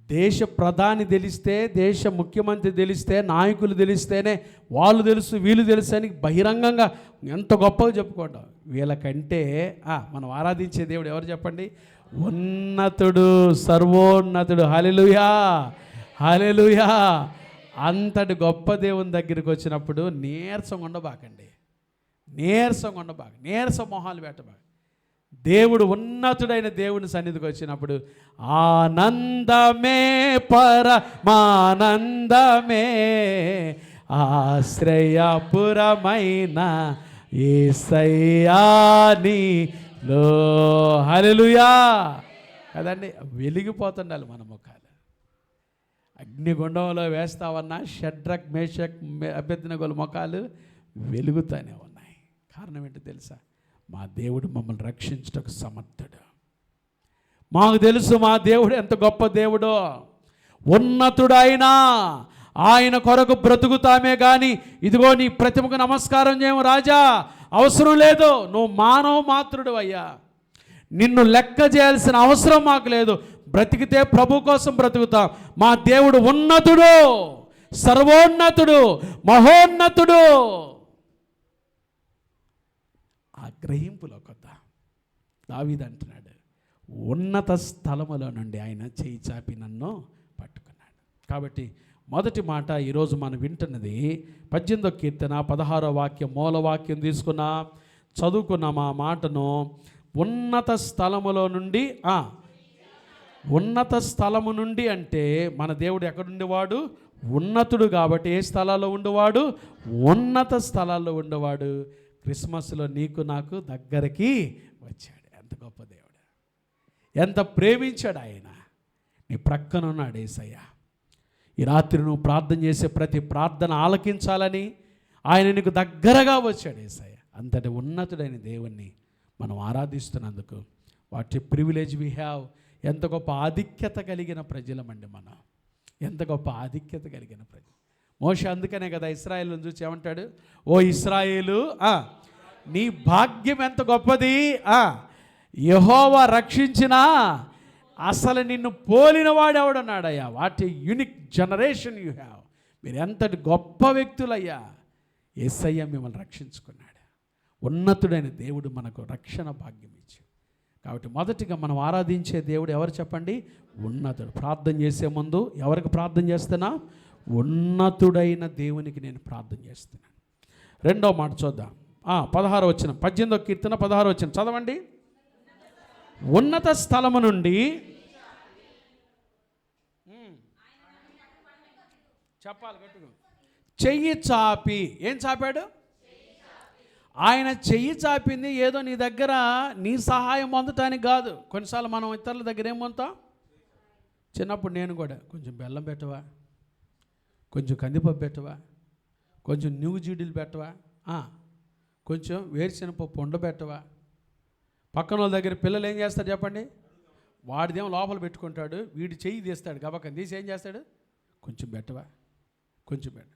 దేశ ప్రధాని తెలిస్తే, దేశ ముఖ్యమంత్రి తెలిస్తే, నాయకులు తెలిస్తేనే వాళ్ళు తెలుసు, వీళ్ళు తెలుసు అని బహిరంగంగా ఎంత గొప్పగా చెప్పుకుంటాం. వీళ్ళకంటే మనం ఆరాధించే దేవుడు ఎవరు చెప్పండి? ఉన్నతుడు, సర్వోన్నతుడు. హల్లెలూయా, హల్లెలూయా. అంతటి గొప్ప దేవుని దగ్గరికి వచ్చినప్పుడు నీరసంగా ఉండబాకండి, నీరస మొహాలు పెట్టబాక. దేవుడు ఉన్నతుడైన దేవుని సన్నిధికి వచ్చినప్పుడు ఆనందమే పరమానందమే ఆశ్రయపురమైన యేసయ్యా నీలో. హల్లెలూయా కదండి. వెలిగిపోతుండాలి మన ముఖాలు. అగ్నిగుండంలో వేస్తావన్నా షడ్రక్, మేషక్, అబేద్నెగోల ముఖాలు వెలుగుతూనే ఉన్నాయి. కారణం ఏంటో తెలుసా? మా దేవుడు మమ్మల్ని రక్షించటకు సమర్థుడు. మాకు తెలుసు మా దేవుడు ఎంత గొప్ప దేవుడో. ఉన్నతుడైనా ఆయన కొరకు బ్రతుకుతామే కానీ ఇదిగో నీ ప్రతిమకు నమస్కారం చేయము రాజా, అవసరం లేదు. నువ్వు మానవ మాత్రుడు అయ్యా, నిన్ను లెక్క చేయాల్సిన అవసరం మాకు లేదు. బ్రతికితే ప్రభు కోసం బ్రతుకుతాం. మా దేవుడు ఉన్నతుడు, సర్వోన్నతుడు, మహోన్నతుడు. ఆ గ్రహింపులో కొత్త దావీదు అంటున్నాడు, ఉన్నత స్థలములో నుండి ఆయన చేయి చాపి నన్ను పట్టుకున్నాడు. కాబట్టి మొదటి మాట ఈరోజు మనం వింటున్నది 18వ కీర్తన 16వ వాక్యం, మూలవాక్యం తీసుకున్నా, చదువుకున్నాం ఆ మాటను. ఉన్నత స్థలములో నుండి, ఉన్నత స్థలము నుండి అంటే మన దేవుడు ఎక్కడుండేవాడు? ఉన్నతుడు. కాబట్టి ఏ స్థలాల్లో ఉండేవాడు? ఉన్నత స్థలాల్లో ఉండేవాడు. క్రిస్మస్లో నీకు నాకు దగ్గరికి వచ్చాడు. ఎంత గొప్ప దేవుడు, ఎంత ప్రేమించాడు ఆయన. నీ ప్రక్కన ఉన్నాడు యేసయ్య. ఈ రాత్రి నువ్వు ప్రార్థన చేసే ప్రతి ప్రార్థన ఆలకించాలని ఆయన నీకు దగ్గరగా వచ్చాడు యేసయ్య. అంతటి ఉన్నతుడైన దేవుణ్ణి మనం ఆరాధిస్తున్నందుకు వాటి ప్రివిలేజ్ వీ హ్యావ్. ఎంత గొప్ప ఆధిక్యత కలిగిన ప్రజలమండి మనం, ఎంత గొప్ప ఆధిక్యత కలిగిన ప్రజలు. మోషే అందుకనే కదా ఇశ్రాయేలును చూసి ఏమంటాడు? ఓ ఇశ్రాయేలు, నీ భాగ్యం ఎంత గొప్పది, యెహోవా రక్షించినా అసలు నిన్ను పోలిన వాడు ఎవడన్నాడయ్యా. What a unique generation you have. మీరు ఎంతటి గొప్ప వ్యక్తులయ్యా. యేసయ్య మిమ్మల్ని రక్షించుకున్నాడు. ఉన్నతుడైన దేవుడు మనకు రక్షణ భాగ్యం ఇచ్చాడు. కాబట్టి మొదటిగా మనం ఆరాధించే దేవుడు ఎవరు చెప్పండి? ఉన్నతుడు. ప్రార్థన చేసే ముందు ఎవరికి ప్రార్థన చేస్తున్నా? ఉన్నతుడైన దేవునికి నేను ప్రార్థన చేస్తున్నాను. రెండో మాట చూద్దాం. 16వ వచనం, 18వ కీర్తన 16వ వచనం చదవండి. ఉన్నత స్థలము నుండి చెప్పాలి గట్టుగా, చెయ్యి చాపి. ఏం చాపాడు? ఆయన చెయ్యి చాపింది ఏదో నీ దగ్గర నీ సహాయం పొందటానికి కాదు. కొన్నిసార్లు మనం ఇతరుల దగ్గర ఏం పొందుతాం? చిన్నప్పుడు నేను కూడా కొంచెం బెల్లం పెట్టవా, కొంచెం కందిపప్పు పెట్టవా, కొంచెం నువ్వు జీడీలు పెట్టవా, కొంచెం వేరుశనగపప్పు ఉండబెట్టవా. పక్కన వాళ్ళ దగ్గర పిల్లలు ఏం చేస్తారు చెప్పండి? వాడిదేమో లోపల పెట్టుకుంటాడు, వీడి చెయ్యి తీస్తాడు, గబక్కని తీసి ఏం చేస్తాడు? కొంచెం పెట్టవా, కొంచెం పెట్ట.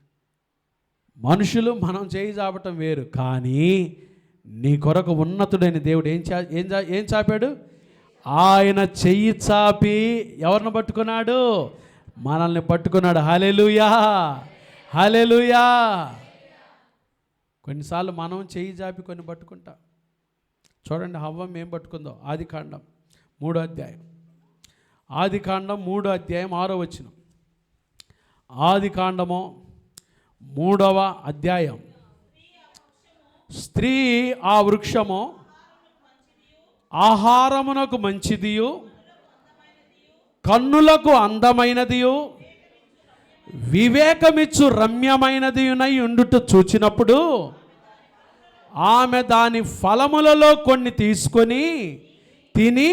మనుషులు మనం చేయి చాపటం వేరు, కానీ నీ కొరకు ఉన్నతుడైన దేవుడు ఏం చాపాడు? ఆయన చెయ్యి చాపి ఎవరిని పట్టుకున్నాడు? మనల్ని పట్టుకున్నాడు. హల్లెలూయా. హల్లెలూయా. కొన్నిసార్లు మనం చేయి జాపి కొన్ని పట్టుకుంటాం. చూడండి హవ్వ ఏం పట్టుకుందో. ఆదికాండం 3వ అధ్యాయం, ఆదికాండం 3వ అధ్యాయం 6వ వచనం. ఆదికాండము 3వ అధ్యాయం. స్త్రీ ఆ వృక్షము ఆహారమునకు మంచిదియు కన్నులకు అందమైనదియు వివేకమిచ్చు రమ్యమైనదియునై ఉండుట చూచినప్పుడు ఆమె దాని ఫలములలో కొన్ని తీసుకొని తిని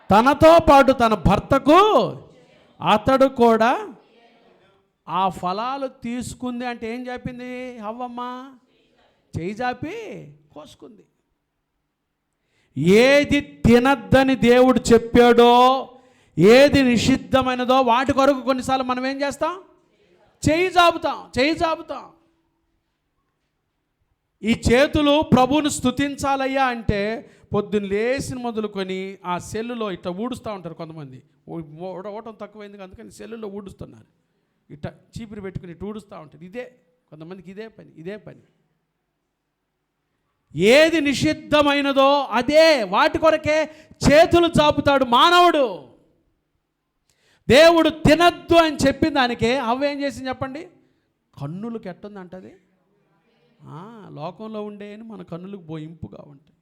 తనతో పాటు తన భర్తకు, అతడు కూడా ఆ ఫలాలు తీసుకుంది. అంటే ఏం చెప్పింది హవ్వమ్మ? చేయి జాపి కోసుకుంది. ఏది తినద్దని దేవుడు చెప్పాడో, ఏది నిషిద్ధమైనదో వాటి కొరకు కొన్నిసార్లు మనం ఏం చేస్తాం? చేయి జాపుతాం. ఈ చేతులు ప్రభువును స్తుతించాలయ్యా అంటే పొద్దున్న లేచిన మొదలుకొని ఆ సెల్లులో ఇట్లా ఊడుస్తూ ఉంటారు కొంతమంది. ఓటం తక్కువైంది అందుకని సెల్లులో ఊడుస్తున్నారు. ఇట్లా చీపురు పెట్టుకుని ఇట్లా ఊడుస్తూ ఉంటారు. ఇదే కొంతమందికి ఇదే పని. ఏది నిషిద్ధమైనదో అదే వాటి కొరకే చేతులు చాపుతాడు మానవుడు. దేవుడు తినద్దు అని చెప్పిన దానికే అవ్వ ఏం చేసింది చెప్పండి? కన్నులకు ఎట్టుంది అంటది. లోకంలో ఉండే మన కన్నులకు బోయింపుగా ఉంటాయి.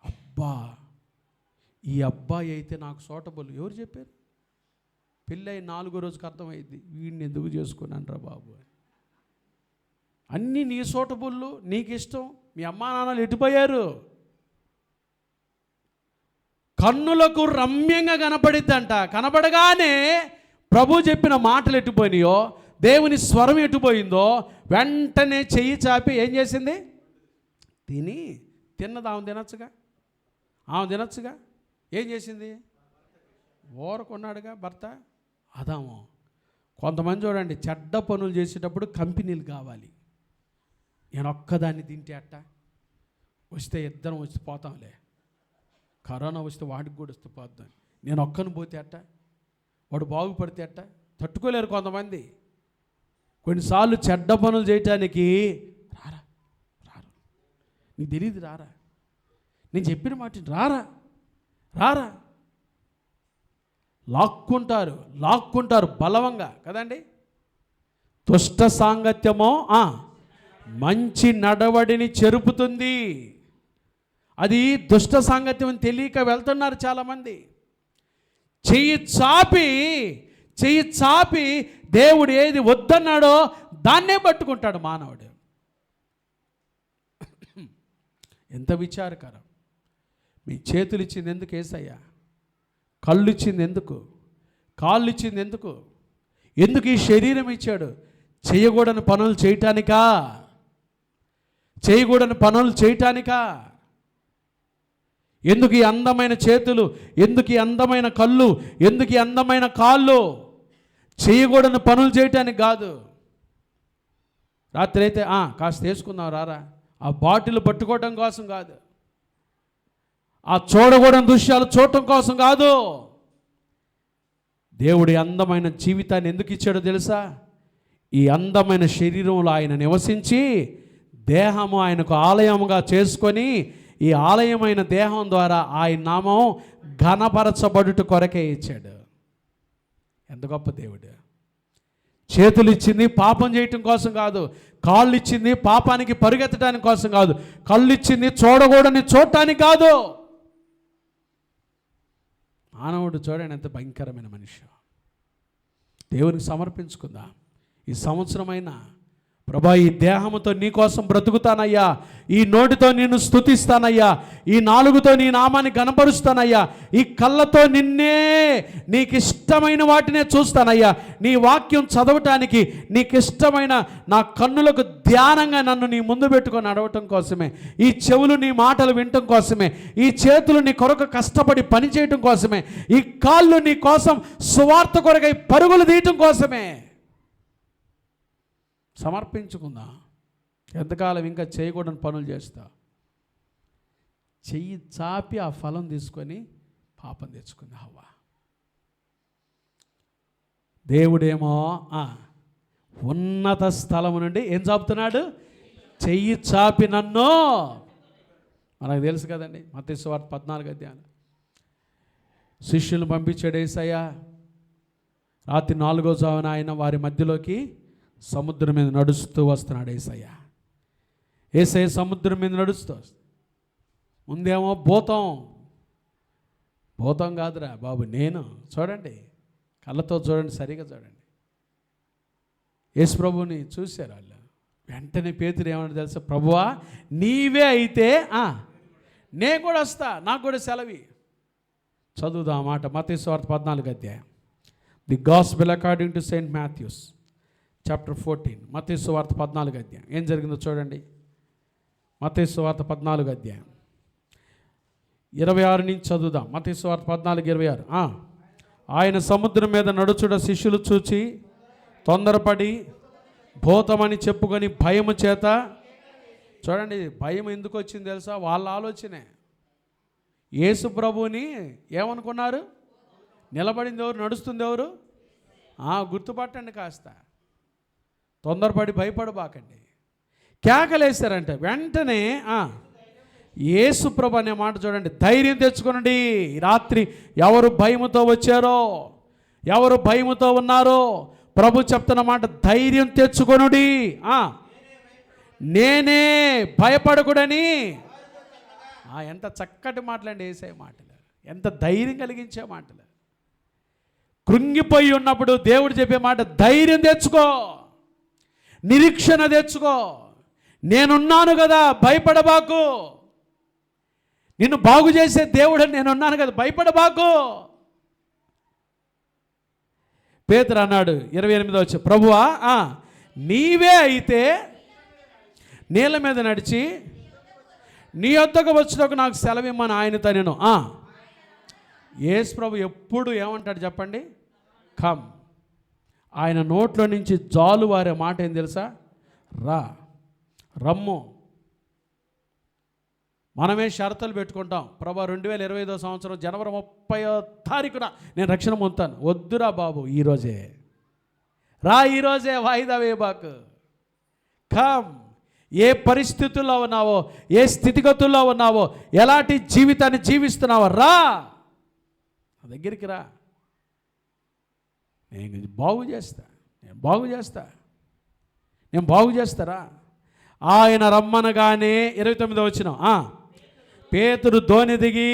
అబ్బా, ఈ అబ్బాయి అయితే నాకు సూటబుల్. ఎవరు చెప్పారు? పెళ్ళి 4వ రోజుకి అర్థమైంది, వీడిని ఎందుకు చేసుకున్నాను రా బాబు. అన్నీ నీ సూటబుల్లు, నీకు ఇష్టం. మీ అమ్మా నాన్నలు ఎటుపోయారు? కన్నులకు రమ్యంగా కనపడిద్దంట. కనపడగానే ప్రభు చెప్పిన మాటలు ఎటుపోయినాయో, దేవుని స్వరం ఎటుపోయిందో వెంటనే చెయ్యి చాపి ఏం చేసింది? తిన్నది. ఆమె తినచ్చుగా. ఏం చేసింది? ఊరకున్నాడుగా భర్త అదాము. కొంతమంది చూడండి, చెడ్డ పనులు చేసేటప్పుడు కంపెనీలు కావాలి. నేను ఒక్కదాన్ని తింటే అట్ట, వస్తే ఇద్దరం వచ్చి పోతాంలే, కరోనా వస్తే వాడికి కూడా వస్తే పోద్దాం, నేను ఒక్కను పోతే అట్ట, వాడు బాగుపడితే అట్ట. తట్టుకోలేరు కొంతమంది. కొన్నిసార్లు చెడ్డ పనులు చేయటానికి రారా, నీకు తెలియదు, రారా, నేను చెప్పిన మాట రారా లాక్కుంటారు బలవంగా కదండి. దుష్ట సాంగత్యమో మంచి నడవడిని చెరుపుతుంది. అది దుష్ట సాంగత్యం అని తెలియక వెళ్తున్నారు చాలామంది. చెయ్యి చాపి దేవుడు ఏది వద్దన్నాడో దాన్నే పట్టుకుంటాడు మానవుడు. ఎంత విచారకరం. మీ చేతులు ఇచ్చింది ఎందుకు యేసయ్యా? కళ్ళు ఇచ్చింది ఎందుకు? కాళ్ళు ఇచ్చింది ఎందుకు? ఎందుకు ఈ శరీరం ఇచ్చాడు? చేయకూడని పనులు చేయటానికా? ఎందుకు ఈ అందమైన చేతులు? ఎందుకు ఈ అందమైన కళ్ళు? ఎందుకు ఈ అందమైన కాళ్ళు? చేయకూడని పనులు చేయటానికి కాదు. రాత్రి అయితే కాస్త వేసుకుందాం రారా, ఆ బాటిల్ పట్టుకోవడం కోసం కాదు, ఆ చూడకూడని దృశ్యాలు చూడటం కోసం కాదు. దేవుడి అందమైన జీవితాన్ని ఎందుకు ఇచ్చాడో తెలుసా? ఈ అందమైన శరీరంలో ఆయన నివసించి దేహము ఆయనకు ఆలయముగా చేసుకొని ఈ ఆలయమైన దేహం ద్వారా ఆయన నామం ఘనపరచబడుట కొరకే ఇచ్చాడు. ఎంత గొప్ప దేవుడు. చేతులు ఇచ్చింది పాపం చేయటం కోసం కాదు, కాళ్ళు ఇచ్చింది పాపానికి పరిగెత్తడానికి కోసం కాదు, కళ్ళు ఇచ్చింది చూడకూడని చూడటానికి కాదు. మానవుడు చూడండి ఎంత భయంకరమైన మనిషి. దేవునికి సమర్పించుకుందాం. ఈ సంవత్సరమైనా ప్రభా ఈ దేహంతో నీ కోసం బ్రతుకుతానయ్యా, ఈ నోటితో నిన్ను స్తుతిస్తానయ్యా, ఈ నాలుగుతో నీ నామాన్ని గణపరుస్తానయ్యా, ఈ కళ్ళతో నిన్నే నీకు ఇష్టమైన వాటినే చూస్తానయ్యా, నీ వాక్యం చదవటానికి నీకు ఇష్టమైన నా కన్నులకు ధ్యానంగా నన్ను నీ ముందు పెట్టుకొని నడవటం కోసమే, ఈ చెవులు నీ మాటలు వినటం కోసమే, ఈ చేతులు నీ కొరకు కష్టపడి పనిచేయటం కోసమే, ఈ కాళ్ళు నీ కోసం సువార్త కొరకై పరుగులు తీయటం కోసమే సమర్పించుకుందా. ఎంతకాలం ఇంకా చేయకూడని పనులు చేస్తా? చెయ్యి చాపి ఆ ఫలం తీసుకొని పాపం తెచ్చుకుంది హవ్వ. దేవుడేమో ఉన్నత స్థలము నుండి ఏం చాపుతున్నాడు? చెయ్యి చాపి నన్ను. మనకు తెలుసు కదండి, మత్తయి సువార్త 14 అధ్యాయం. శిష్యులను పంపించాడు యేసయ్య. రాత్రి 4వ జామున ఆయన వారి మధ్యలోకి సముద్రం మీద నడుస్తూ వస్తున్నాడు యేసయ్య. యేసయ్య సముద్రం మీద నడుస్తూ ముందేమో భూతం కాదురా బాబు, నేను. చూడండి, కళ్ళతో చూడండి, సరిగా చూడండి. యేసు ప్రభువుని చూశారు వాళ్ళు. వెంటనే పేతురు ఏమన్నా తెలుసా? ప్రభువా, నీవే అయితే నేను కూడా వస్తా, నాకు కూడా సెలవి. చదువుదా మాట. మత్తయి సువార్త 14 అధ్యాయం. The gospel according to Saint Matthew's chapter 14. మత్తయి సువార్త 14 అధ్యాయం. ఏం జరిగిందో చూడండి. మత్తయి సువార్త 14 అధ్యాయం 26 నుంచి చదువుదాం. మత్తయి సువార్త 14:26. ఆయన సముద్రం మీద నడుచుట శిష్యులు చూచి తొందరపడి భూతమని చెప్పుకొని భయము చేత, చూడండి భయం ఎందుకు వచ్చింది తెలుసా? వాళ్ళ ఆలోచనే. యేసు ప్రభువుని ఏమనుకున్నారు? నిలబడింది ఎవరు? నడుస్తుంది ఎవరు? గుర్తుపట్టండి కాస్త. తొందరపడి భయపడబాకండి. కేకలేశారంటే వెంటనే యేసు ప్రభు అనే మాట చూడండి. ధైర్యం తెచ్చుకోనండి. రాత్రి ఎవరు భయముతో వచ్చారో, ఎవరు భయముతో ఉన్నారో ప్రభు చెప్తున్న మాట, ధైర్యం తెచ్చుకొనుడి, నేనే, భయపడకూడని. ఎంత చక్కటి మాటలండి యేసయ్య మాటలు, ఎంత ధైర్యం కలిగించే మాటలు. కృంగిపోయి ఉన్నప్పుడు దేవుడు చెప్పే మాట, ధైర్యం తెచ్చుకో, నిరీక్షణ తెచ్చుకో, నేనున్నాను కదా, భయపడబాకు, నిన్ను బాగు చేసే దేవుడు నేనున్నాను కదా, భయపడబాకు. పేతురు అన్నాడు 28వ వచనం, ప్రభువా, నీవే అయితే నీళ్ళ మీద నడిచి నీ వద్దకు వచ్చుటకు నాకు సెలవిమ్మని ఆయనతో నేను. యేసు ప్రభు ఎప్పుడు ఏమంటాడు చెప్పండి? కమ్. ఆయన నోట్లో నుంచి జాలు వారే మాట ఏం తెలుసా? రమ్ము. మనమే షరతులు పెట్టుకుంటాం. ప్రభా 2025వ సంవత్సరం జనవరి 30వ తారీఖున నేను రక్షణ పొందుతాను. వద్దురా బాబు, ఈరోజే ఈరోజే వాయిదా వేయబాకు. కమ్. ఏ పరిస్థితుల్లో ఉన్నావో, ఏ స్థితిగతుల్లో ఉన్నావో, ఎలాంటి జీవితాన్ని జీవిస్తున్నావో నా దగ్గరికి రా. నేను బాగు చేస్తారా. ఆయన రమ్మనగానే 29వ వచనం, పేతురు దోణి దిగి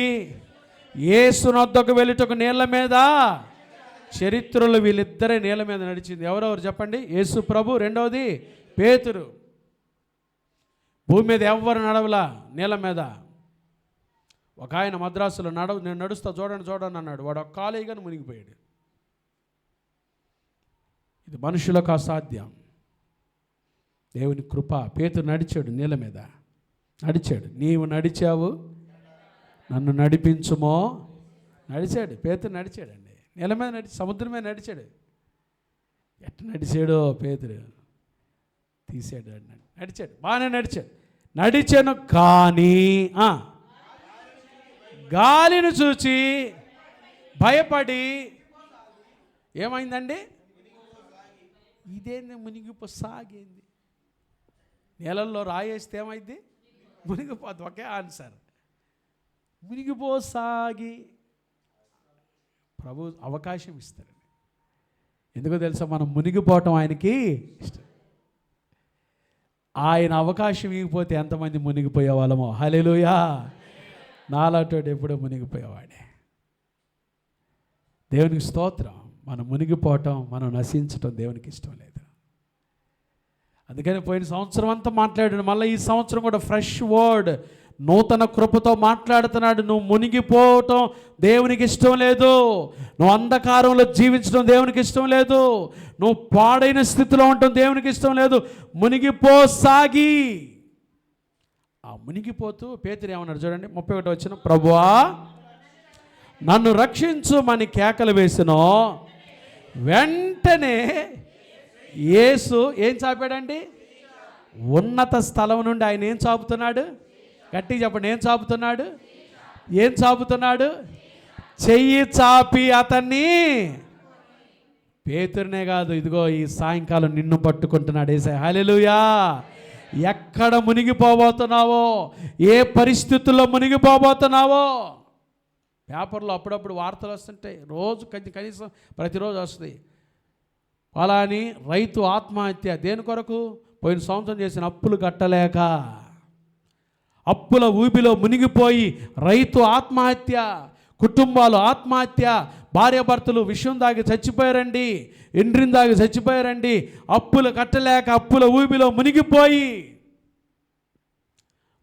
యేసు వద్దకు వెళ్ళుటకు నీళ్ళ మీద, చరిత్రలో వీళ్ళిద్దరే నీళ్ళ మీద నడిచింది. ఎవరెవరు చెప్పండి? యేసు ప్రభు, రెండవది పేతురు. భూమి మీద ఎవ్వరు నడవలా, నీళ్ళ మీద. ఒక ఆయన మద్రాసులో నేను నడుస్తా, చూడండి అన్నాడు. వాడు ఒక కాలేజీగానే మునిగిపోయాడు. ఇది మనుషులకు అసాధ్యం, దేవుని కృప. పేతురు నడిచాడు, నీళ్ళ మీద నడిచాడు. నీవు నడిచావు, నన్ను నడిపించుమో. నడిచాడు, పేతురు నడిచాడండి. నీళ్ళ మీద సముద్రం మీద నడిచాడు. ఎట్ట నడిచాడో పేతురు, తీసాడు అన్నాడు. నడిచాడు, బాగానే నడిచాను కానీ గాలిని చూచి భయపడి ఏమైందండి? ఇదేంది మునిగిపోసాగింది. నీళ్ళల్లో రాయేస్తే ఏమైంది? మునిగిపోద్ది. ఒకే ఆన్సర్, మునిగిపోసాగి. ప్రభు అవకాశం ఇస్తాడు. ఎందుకో తెలుసా? మనం మునిగిపోవటం ఆయనకి ఇష్టం. ఆయన అవకాశం ఇవ్వకపోతే ఎంతమంది మునిగిపోయే వాళ్ళమో. హల్లెలూయా. నాలాంటి ఎప్పుడో మునిగిపోయేవాడే. దేవునికి స్తోత్రం. మనం మునిగిపోవటం, మనం నశించటం దేవునికి ఇష్టం లేదు. అందుకని పోయిన సంవత్సరం అంతా మాట్లాడాడు, మళ్ళీ ఈ సంవత్సరం కూడా ఫ్రెష్ వర్డ్, నూతన కృపతో మాట్లాడుతున్నాడు. నువ్వు మునిగిపోవటం దేవునికి ఇష్టం లేదు. నువ్వు అంధకారంలో జీవించడం దేవునికి ఇష్టం లేదు. నువ్వు పాడైన స్థితిలో ఉండటం దేవునికి ఇష్టం లేదు. మునిగిపోసాగి. మునిగిపోతూ పేతురు ఏమన్నాడు చూడండి, 31వ వచనం, ప్రభువా నన్ను రక్షించుమని కేకలు వేసినో వెంటనే యేసు ఏం చాపాడండి? ఉన్నత స్థలం నుండి ఆయన ఏం చాపుతున్నాడు? గట్టిగా చెప్పండి, ఏం చాపుతున్నాడు? చెయ్యి చాపి అతన్ని. పేతురునే కాదు, ఇదిగో ఈ సాయంకాలం నిన్ను పట్టుకుంటున్నాడు యేసయ్య. హల్లెలూయా. ఎక్కడ మునిగిపోబోతున్నావో, ఏ పరిస్థితుల్లో మునిగిపోబోతున్నావో. పేపర్లో అప్పుడప్పుడు వార్తలు వస్తుంటాయి, రోజు కనీసం ప్రతిరోజు వస్తుంది. ఫలాని రైతు ఆత్మహత్య. దేని కొరకు? పోయిన సంవత్సరం చేసిన అప్పులు కట్టలేక అప్పుల ఊబిలో మునిగిపోయి రైతు ఆత్మహత్య, కుటుంబాలు ఆత్మహత్య, భార్యాభర్తలు విషం దాగి చచ్చిపోయారండి, ఎండ్రిని దాగి చచ్చిపోయారండి, అప్పులు కట్టలేక అప్పుల ఊబిలో మునిగిపోయి.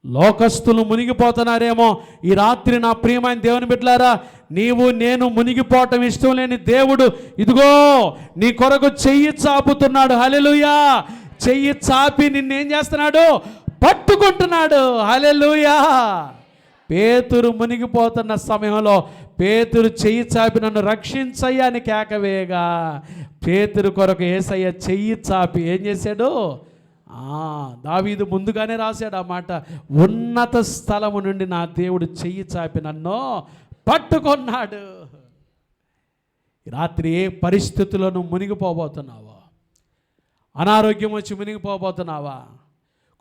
లోకస్తులు మునిగిపోతున్నారేమో. ఈ రాత్రి నా ప్రియమైన దేవుని బిడ్డలారా, నీవు నేను మునిగిపోవటం ఇష్టం లేని దేవుడు ఇదిగో నీ కొరకు చెయ్యి చాపుతున్నాడు. హల్లెలూయా. చెయ్యి చాపి నిన్నేం చేస్తున్నాడు? పట్టుకుంటున్నాడు. హల్లెలూయా. పేతురు మునిగిపోతున్న సమయంలో పేతురు చెయ్యి చాపి నన్ను రక్షించయ్యా అని కేకవేయగా, పేతురు కొరకు యేసయ్య చెయ్యి చాపి ఏం చేశాడు? దావీదు ముందుగానే రాశాడు ఆ మాట, ఉన్నత స్థలము నుండి నా దేవుడు చెయ్యి చాపి నన్ను పట్టుకున్నాడు. రాత్రి ఏ పరిస్థితులను మునిగిపోబోతున్నావా? అనారోగ్యం వచ్చి మునిగిపోబోతున్నావా?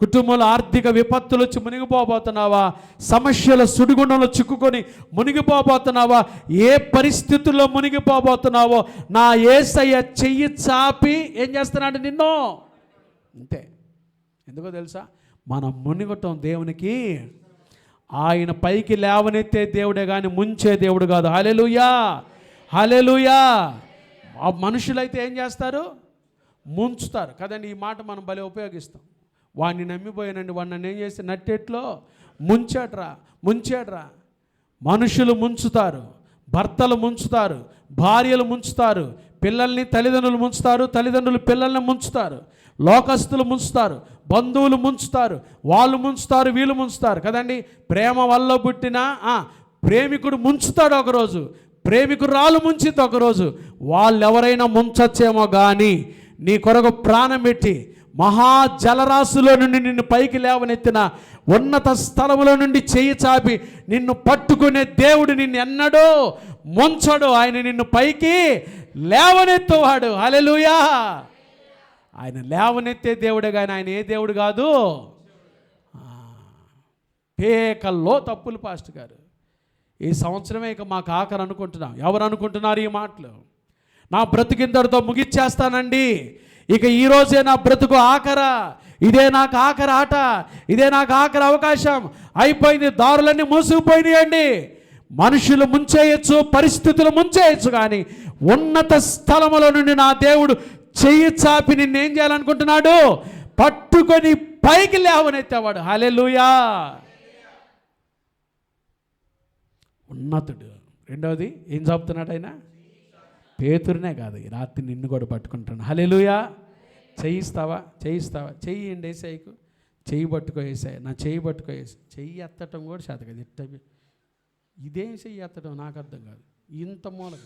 కుటుంబంలో ఆర్థిక విపత్తులు వచ్చి మునిగిపోబోతున్నావా? సమస్యల సుడిగుండంలో చిక్కుకొని మునిగిపోబోతున్నావా? ఏ పరిస్థితుల్లో మునిగిపోబోతున్నావో నా యేసయ్య చెయ్యి చాపి ఏం చేస్తున్నాడు? నిన్ను. అంతే. ఎందుకో తెలుసా? మనం మునిగటం దేవునికి, ఆయన పైకి లేవనెత్తే దేవుడే కానీ ముంచే దేవుడు కాదు. హల్లెలూయా. హల్లెలూయా. ఆ మనుషులైతే ఏం చేస్తారు? ముంచుతారు కదండి. ఈ మాట మనం భలే ఉపయోగిస్తాం. వాడిని నమ్మిపోయానండి, వాడిని నన్ను ఏం చేసి నట్టేట్లో ముంచాడ్రా. మనుషులు ముంచుతారు, భర్తలు ముంచుతారు, భార్యలు ముంచుతారు, పిల్లల్ని తల్లిదండ్రులు ముంచుతారు, తల్లిదండ్రులు పిల్లల్ని ముంచుతారు, లోకస్తులు ముంచుతారు, బంధువులు ముంచుతారు, వాళ్ళు ముంచుతారు, వీళ్ళు ముంచుతారు కదండి. ప్రేమ వల్ల పుట్టిన ప్రేమికుడు ముంచుతాడు ఒకరోజు, ప్రేమికురాలు ముంచితే ఒకరోజు. వాళ్ళు ఎవరైనా ముంచచ్చేమో కానీ నీ కొరకు ప్రాణం పెట్టి మహాజలరాశిలో నుండి నిన్ను పైకి లేవనెత్తిన, ఉన్నత స్థలములో నుండి చెయ్యి చాపి నిన్ను పట్టుకునే దేవుడు నిన్ను ఎన్నడూ ముంచడు. ఆయన నిన్ను పైకి లేవనెత్తువాడు. హల్లెలూయా. ఆయన లేవనెత్తే దేవుడే కానీ ఆయన ఏ దేవుడు కాదు. పేకల్లో తప్పులు పాస్టర్ గారు. ఈ సంవత్సరమే ఇక మాకు ఆఖరు అనుకుంటున్నాం. ఎవరు అనుకుంటున్నారు ఈ మాటలు? నా బ్రతికిందరితో ముగిచ్చేస్తానండి, ఇక ఈరోజే నా బ్రతుకు ఆఖరా, ఇదే నాకు ఆఖరి ఆట, ఇదే నాకు ఆఖరి అవకాశం, అయిపోయింది, దారులన్నీ మూసుకుపోయినాయండి. మనుషులు ముంచేయచ్చు, పరిస్థితులు ముంచేయచ్చు, కానీ ఉన్నత స్థలముల నుండి నా దేవుడు చెయ్యి చాపి నిన్నేం చేయాలనుకుంటున్నాడు? పట్టుకొని పైకి లేవనెత్తేవాడు. హల్లెలూయా. ఉన్నతుడు. రెండవది ఏం చెప్తున్నాడు ఆయన? పేతురునే కాదు, ఈ రాత్రి నిన్ను కూడా పట్టుకుంటాను. హల్లెలూయా. చేయిస్తావా? చెయ్యండి యేసయ్యకు. చెయ్యి పట్టుకో యేసయ్య, నా చెయ్యి పట్టుకో యేసయ్య. చెయ్యి ఎత్తటం కూడా చేత కదా. ఇదేం చెయ్యి ఎత్తడం నాకు అర్థం కాదు. ఇంత మూలక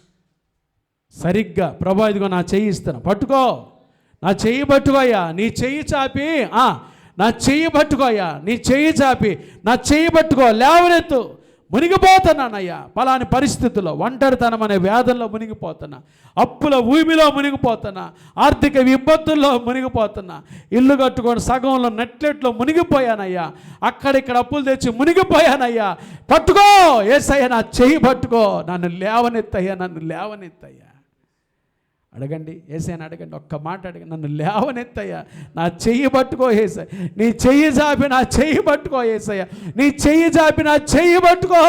సరిగ్గా ప్రభా ఇదిగో నా చెయ్యి ఇస్తాను, పట్టుకో, నా చెయ్యి పట్టుకోయ్యా, నీ చెయ్యి చాపి నా చెయ్యి పట్టుకోయ్యా, నీ చెయ్యి చాపి నా చెయ్యి పట్టుకో, లేవనెత్తు. మునిగిపోతున్నానయ్యా పలాని పరిస్థితుల్లో, ఒంటరితనం అనే వ్యాధుల్లో మునిగిపోతున్నా, అప్పుల ఊబిలో మునిగిపోతున్నా, ఆర్థిక ఇబ్బందుల్లో మునిగిపోతున్నా, ఇల్లు కట్టుకొని సగంలో నెట్లెట్లో మునిగిపోయానయ్యా, అక్కడిక్కడ అప్పులు తెచ్చి మునిగిపోయానయ్యా. పట్టుకో యేసయ్య, నా చెయ్యి పట్టుకో, నన్ను లేవనెత్తయ్యా, నన్ను లేవనెత్తయ్యా. అడగండి యేసయ్యని, అడగండి, ఒక్క మాట అడగండి, నన్ను లేవనెత్తయ్యా, నా చెయ్యి పట్టుకో యేసయ్య, నీ చెయ్యి చాపి నా చెయ్యి పట్టుకో యేసయ్య, నీ చెయ్యి చాపి నా చెయ్యి పట్టుకో,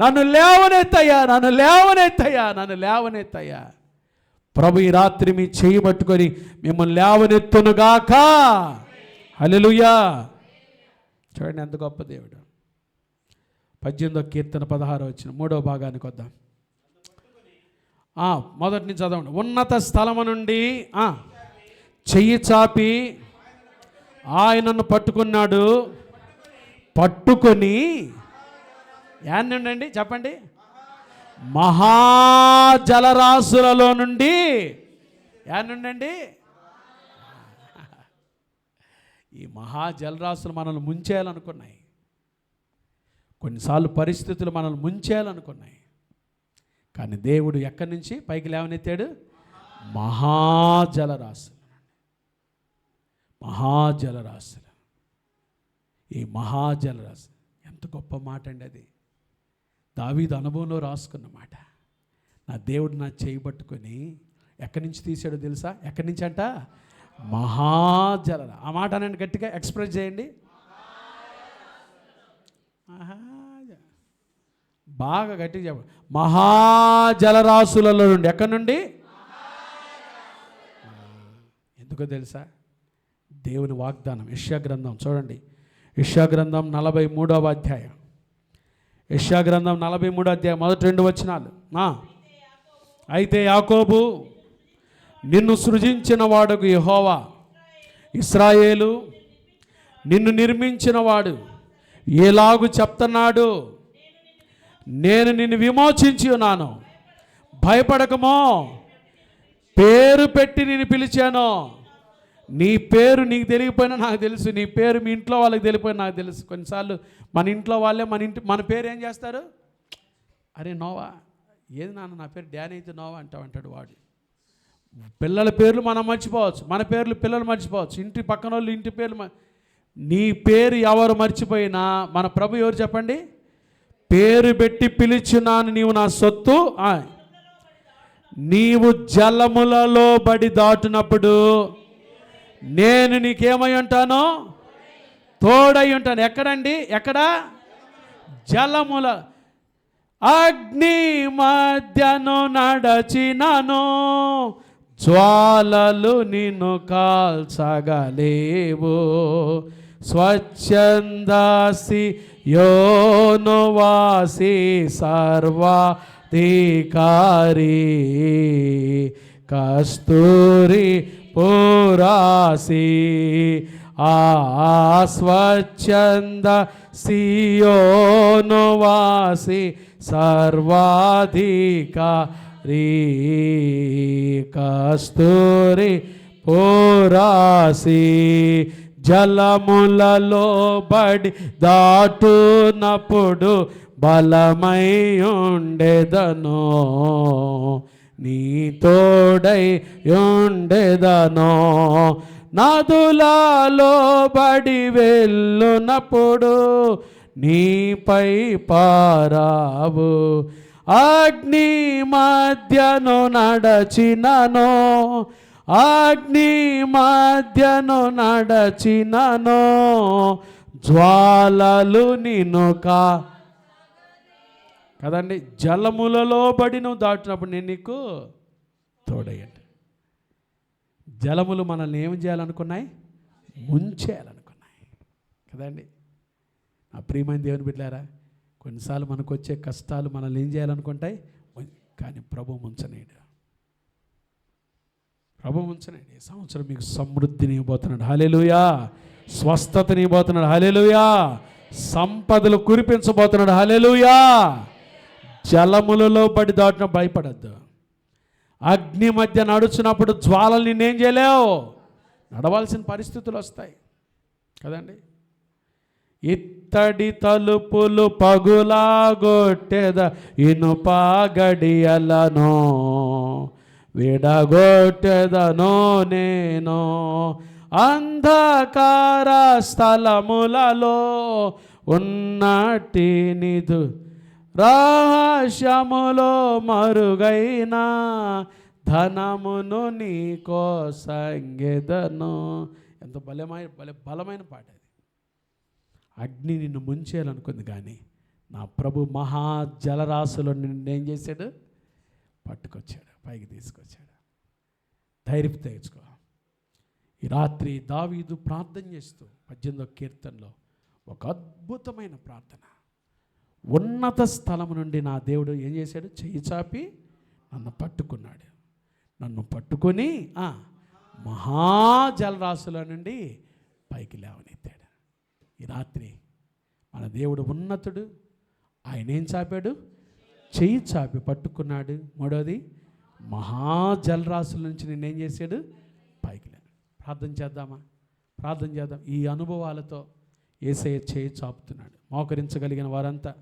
నన్ను లేవనెత్తయ్యా, నన్ను లేవనెత్తయ్యా, నన్ను లేవనెత్తయ్యా. ప్రభు ఈ రాత్రి మీ చెయ్యి పట్టుకొని మిమ్మల్ని లేవనెత్తునుగాక. హల్లెలూయా. చూడండి ఎంత గొప్ప దేవుడు. 18వ కీర్తన 16వ వచనం 3వ భాగానికి వద్దాం. మొదటి నుంచి చదవండి. ఉన్నత స్థలము నుండి చెయ్యి చాపి ఆయనను పట్టుకున్నాడు, పట్టుకొని ఏంటండి చెప్పండి, మహాజలరాశులలో నుండి ఏంటండి, ఈ మహాజలరాశులు మనల్ని ముంచేయాలనుకున్నాయి. కొన్నిసార్లు పరిస్థితులు మనల్ని ముంచేయాలనుకున్నాయి, కానీ దేవుడు ఎక్కడి నుంచి పైకి లేవనెత్తాడు? మహాజలరాశులు. మహాజలరాశులు. ఈ మహాజలరాశి ఎంత గొప్ప మాట అండి అది. దావీదు అనుభవంలో రాసుకున్న మాట. నా దేవుడు నా చేయి పట్టుకొని ఎక్కడి నుంచి తీసాడో తెలుసా? ఎక్కడి నుంచి అంట? మహాజల. ఆ మాట అనండి, గట్టిగా ఎక్స్ప్రెస్ చేయండి. బాగా గట్టిగా చెప్పండి. మహాజలరాశులలో నుండి. ఎక్కడి నుండి? ఎందుకో తెలుసా? దేవుని వాగ్దానం. యెషయా గ్రంథం చూడండి. యెషయా గ్రంథం 43వ అధ్యాయం. యెషయా గ్రంథం 43వ అధ్యాయం మొదటి 2 వచనాలు. అయితే యాకోబు నిన్ను సృజించిన వాడుకు యెహోవా, ఇశ్రాయేలు నిన్ను నిర్మించిన వాడు ఎలాగు చెప్తున్నాడు, నేను నిన్ను విమోచించి ఉన్నాను, భయపడకమో, పేరు పెట్టి నేను పిలిచాను. నీ పేరు నీకు తెలియపోయినా నాకు తెలుసు, నీ పేరు మీ ఇంట్లో వాళ్ళకి తెలియపోయినా నాకు తెలుసు. కొన్నిసార్లు మన ఇంట్లో వాళ్ళే మన పేరు ఏం చేస్తారు? అరే నోవా, ఏది నాన్న నా పేరు డానీ అయితే నోవా అంటాడు వాడు. పిల్లల పేర్లు మనం మర్చిపోవచ్చు, మన పేర్లు పిల్లలు మర్చిపోవచ్చు, ఇంటి పక్కన వాళ్ళు ఇంటి పేర్లు. నీ పేరు ఎవరు మర్చిపోయినా మన ప్రభు ఎవరు చెప్పండి? పేరు పెట్టి పిలిచున్నాను, నీవు నా సొత్తు. నీవు జలములలో బడి దాటునప్పుడు నేను నీకేమై ఉంటాను? తోడై ఉంటాను. ఎక్కడండి? ఎక్కడ? జలముల. అగ్ని మధ్యను నడచినను జ్వాలలు నిన్ను కాల్చగలేవు. స్వచ్ఛందాసి యోనువాసి సర్వాధికారి కస్తూరి పురాసి స్వచ్ఛంద సియోనువాసి సర్వాధికారి కస్తూరి పురాసి జలములలో బడి దాటునప్పుడు బలమై ఉండెదను, నీ తోడై ఉండెదను. నదులలో బడి వెళ్ళునప్పుడు నీపై పారావు. అగ్ని మధ్యను నడచినను, అగ్ని మధ్యను నడచినను జ్వాలలు నిన్ను కదండి. జలములలో బడి నువ్వు దాటినప్పుడు నేను నీకు తోడయ్యండి. జలములు మనల్ని ఏం చేయాలనుకున్నాయి? ముంచేయాలనుకున్నాయి కదండి. ఆ ప్రియమైన దేవుని బిడ్డలారా, కొన్నిసార్లు మనకు వచ్చే కష్టాలు మనల్ని ఏం చేయాలనుకుంటాయి? కానీ ప్రభు ముంచనేడు. ప్రభు ముంచనేడు. ఈ సంవత్సరం మీకు సమృద్ధిని ఇవ్వబోతున్నాడు. హల్లెలూయా. స్వస్థతని ఇవ్వబోతున్నాడు. హల్లెలూయా. సంపదలు కురిపించబోతున్నాడు. హల్లెలూయా. జలములలో బడి దాటిన భయపడద్దు. అగ్ని మధ్య నడుచున్నప్పుడు జ్వాలలు నిన్నేం చేయలేవు. నడవాల్సిన పరిస్థితులు వస్తాయి కదండి. ఇత్తడి తలుపులు పగులాగొట్టెద ఇనుప గడియలను విడగొట్టెదను నేను. అంధకార స్థలములలో ఉన్నట్టి నిధు రహస్యములో మరుగైన ధనమును నీకోసంగెదను. ఎంత బలమైన పాట అది. అగ్ని నిన్ను ముంచేయాలనుకుంది కానీ నా ప్రభు మహాజలరాశులో నిన్ను ఏం చేశాడు? పట్టుకొచ్చాడు, పైకి తీసుకొచ్చాడు. ధైర్యం తెచ్చుకో. ఈ రాత్రి దావీదు ప్రార్థన చేస్తూ 18వ కీర్తనలో ఒక అద్భుతమైన ప్రార్థన. ఉన్నత స్థలం నుండి నా దేవుడు ఏం చేశాడు? చెయ్యి చాపి నన్ను పట్టుకున్నాడు. నన్ను పట్టుకొని మహాజలరాశుల నుండి పైకి లేవనెత్తాడు. ఈ రాత్రి మన దేవుడు ఉన్నతుడు. ఆయన ఏం చాపాడు? చెయ్యి చాపి పట్టుకున్నాడు. మూడోది, మహాజలరాశుల నుంచి నిన్నేం చేశాడు? పైకి లేడు. ప్రార్థన చేద్దామా? ప్రార్థన చేద్దాం. ఈ అనుభవాలతో యేసయ్య చేయి చాపుతున్నాడు. మోకరించగలిగిన వారంతా